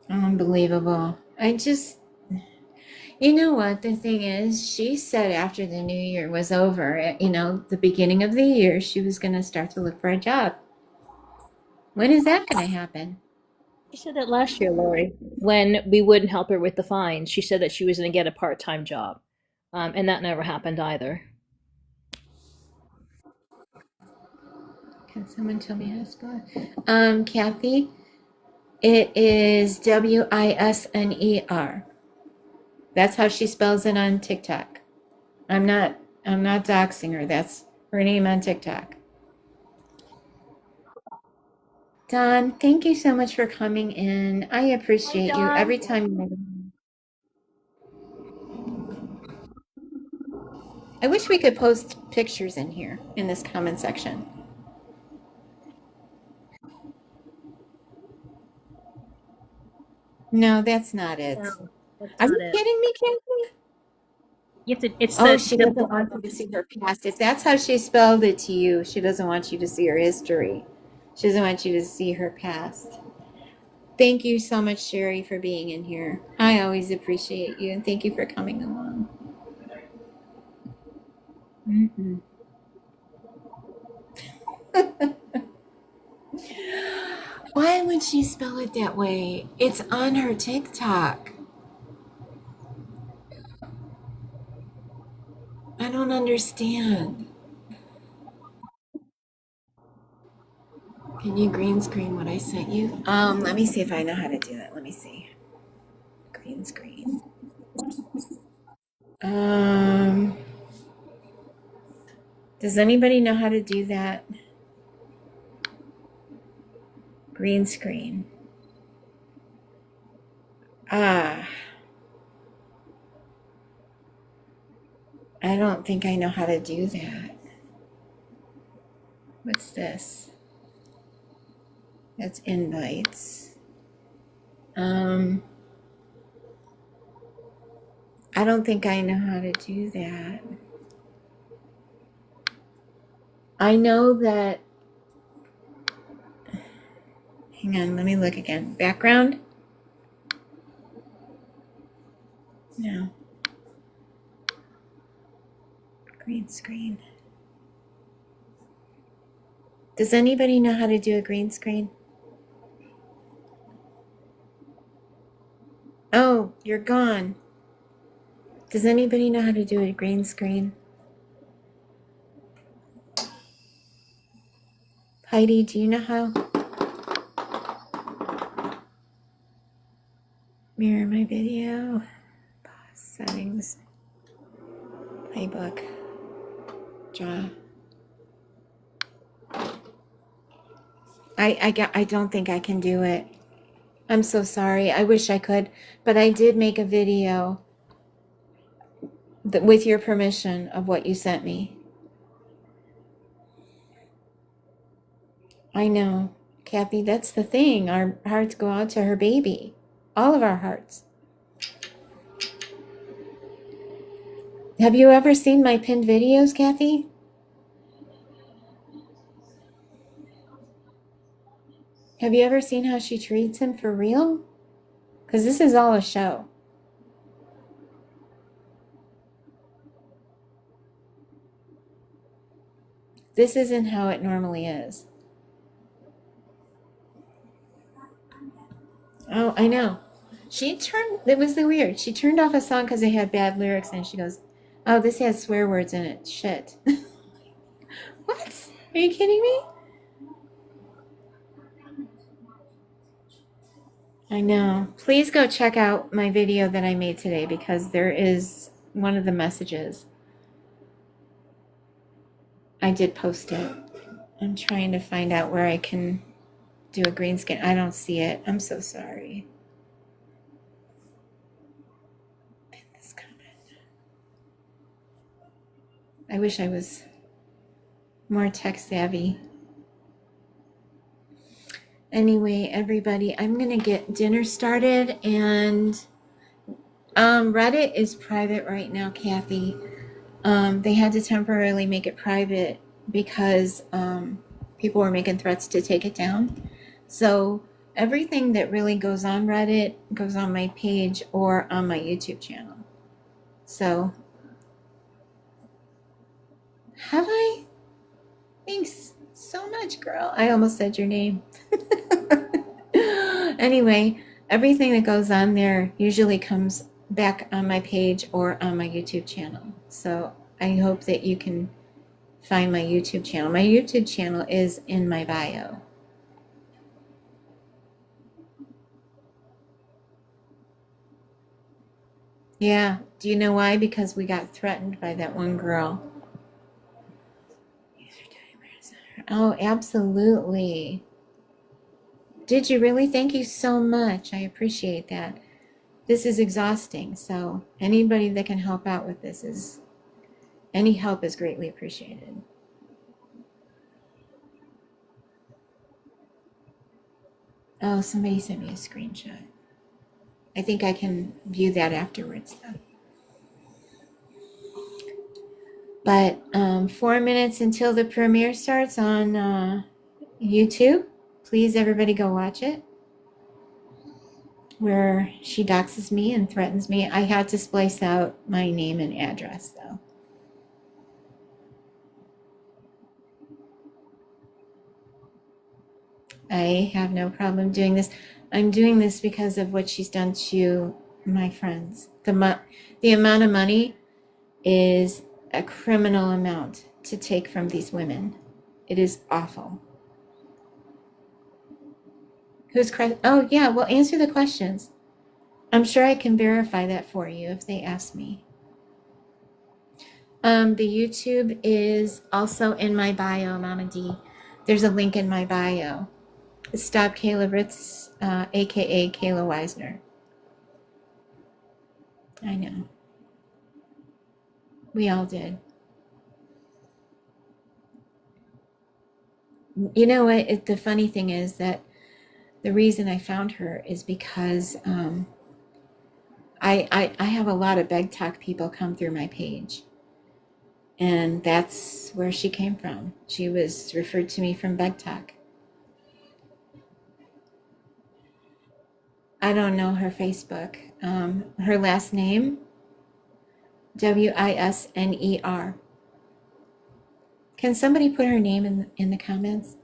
Unbelievable. You know what the thing is? She said after the new year was over, the beginning of the year, she was going to start to look for a job. When is that going to happen? She said that last year, Lori, when we wouldn't help her with the fines. She said that she was going to get a part-time job, and that never happened either. Can someone tell me how to spell it? Kathy, it is Wisner. That's how she spells it on TikTok. I'm not I'm not doxing her. That's her name on TikTok. Don, thank you so much for coming in. I appreciate you every time you. I wish we could post pictures in here in this comment section. No, that's not it. No, that's Are not you it. kidding me, Kathy? You have to. It's Oh, the she doesn't want you to see her past. If that's how she spelled it to you, she doesn't want you to see her history. She doesn't want you to see her past. Thank you so much, Sherry, for being in here. I always appreciate you, and thank you for coming along. Mm-mm. Why would she spell it that way? It's on her TikTok. I don't understand. Can you green screen what I sent you? Let me see if I know how to do that. Let me see. Green screen. Does anybody know how to do that? Green screen. I don't think I know how to do that. What's this? That's invites. I don't think I know how to do that. I know that. Hang on, let me look again. Background? No. Green screen. Does anybody know how to do a green screen? Oh, you're gone. Does anybody know how to do a green screen? Heidi, do you know how? Mirror my video. Pause settings. Playbook. Draw. I don't think I can do it. I'm so sorry. I wish I could, but I did make a video with your permission of what you sent me. I know, Kathy, that's the thing. Our hearts go out to her baby. All of our hearts. Have you ever seen my pinned videos, Kathy? Have you ever seen how she treats him for real? Because this is all a show. This isn't how it normally is. Oh, I know. It was the weird. She turned off a song because it had bad lyrics and she goes, oh, this has swear words in it. Shit. What? Are you kidding me? I know. Please go check out my video that I made today because there is one of the messages. I did post it. I'm trying to find out where I can do a green screen. I don't see it. I'm so sorry. Pin this comment. I wish I was more tech savvy. Anyway, everybody, I'm going to get dinner started, and Reddit is private right now, Kathy. They had to temporarily make it private because people were making threats to take it down. So everything that really goes on Reddit goes on my page or on my YouTube channel. So, have I? Thanks so much, girl. I almost said your name. Anyway, everything that goes on there usually comes back on my page or on my YouTube channel. So I hope that you can find my YouTube channel. My YouTube channel is in my bio. Yeah. Do you know why? Because we got threatened by that one girl. Oh, absolutely. Did you really? Thank you so much. I appreciate that. This is exhausting, so anybody that can help out with this any help is greatly appreciated. Oh, somebody sent me a screenshot. I think I can view that afterwards, though. But 4 minutes until the premiere starts on YouTube. Please, everybody, go watch it. Where she doxes me and threatens me. I had to splice out my name and address, though. I have no problem doing this. I'm doing this because of what she's done to my friends. The amount of money is a criminal amount to take from these women. It is awful. Oh, yeah, well, answer the questions. I'm sure I can verify that for you if they ask me. The YouTube is also in my bio, Mama D. There's a link in my bio. Stop Kayla Ritz, aka Kayla Weisner. I know. We all did. You know what? The funny thing is that the reason I found her is because I have a lot of Beg Talk people come through my page. And that's where she came from. She was referred to me from Beg Talk. I don't know her Facebook. Her last name, Wisner. Can somebody put her name in the comments?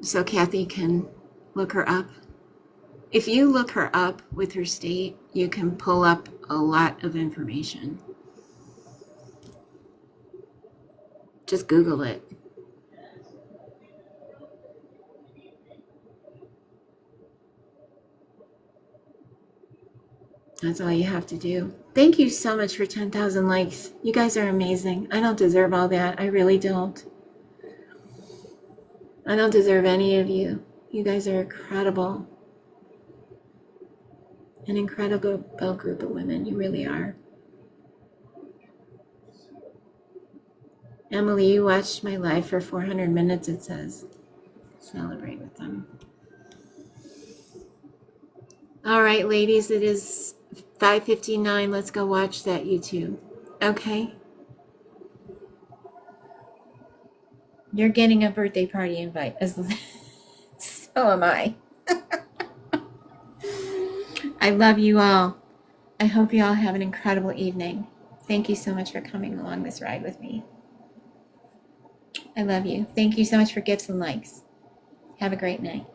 So Kathy can look her up. If you look her up with her state, you can pull up a lot of information. Just Google it. That's all you have to do. Thank you so much for 10,000 likes. You guys are amazing. I don't deserve all that. I really don't. I don't deserve any of you. You guys are incredible. An incredible group of women. You really are. Emily, you watched my live for 400 minutes, it says. Celebrate with them. All right, ladies, it is 5:59. Let's go watch that YouTube. Okay? You're getting a birthday party invite. So am I. I love you all. I hope you all have an incredible evening. Thank you so much for coming along this ride with me. I love you. Thank you so much for gifts and likes. Have a great night.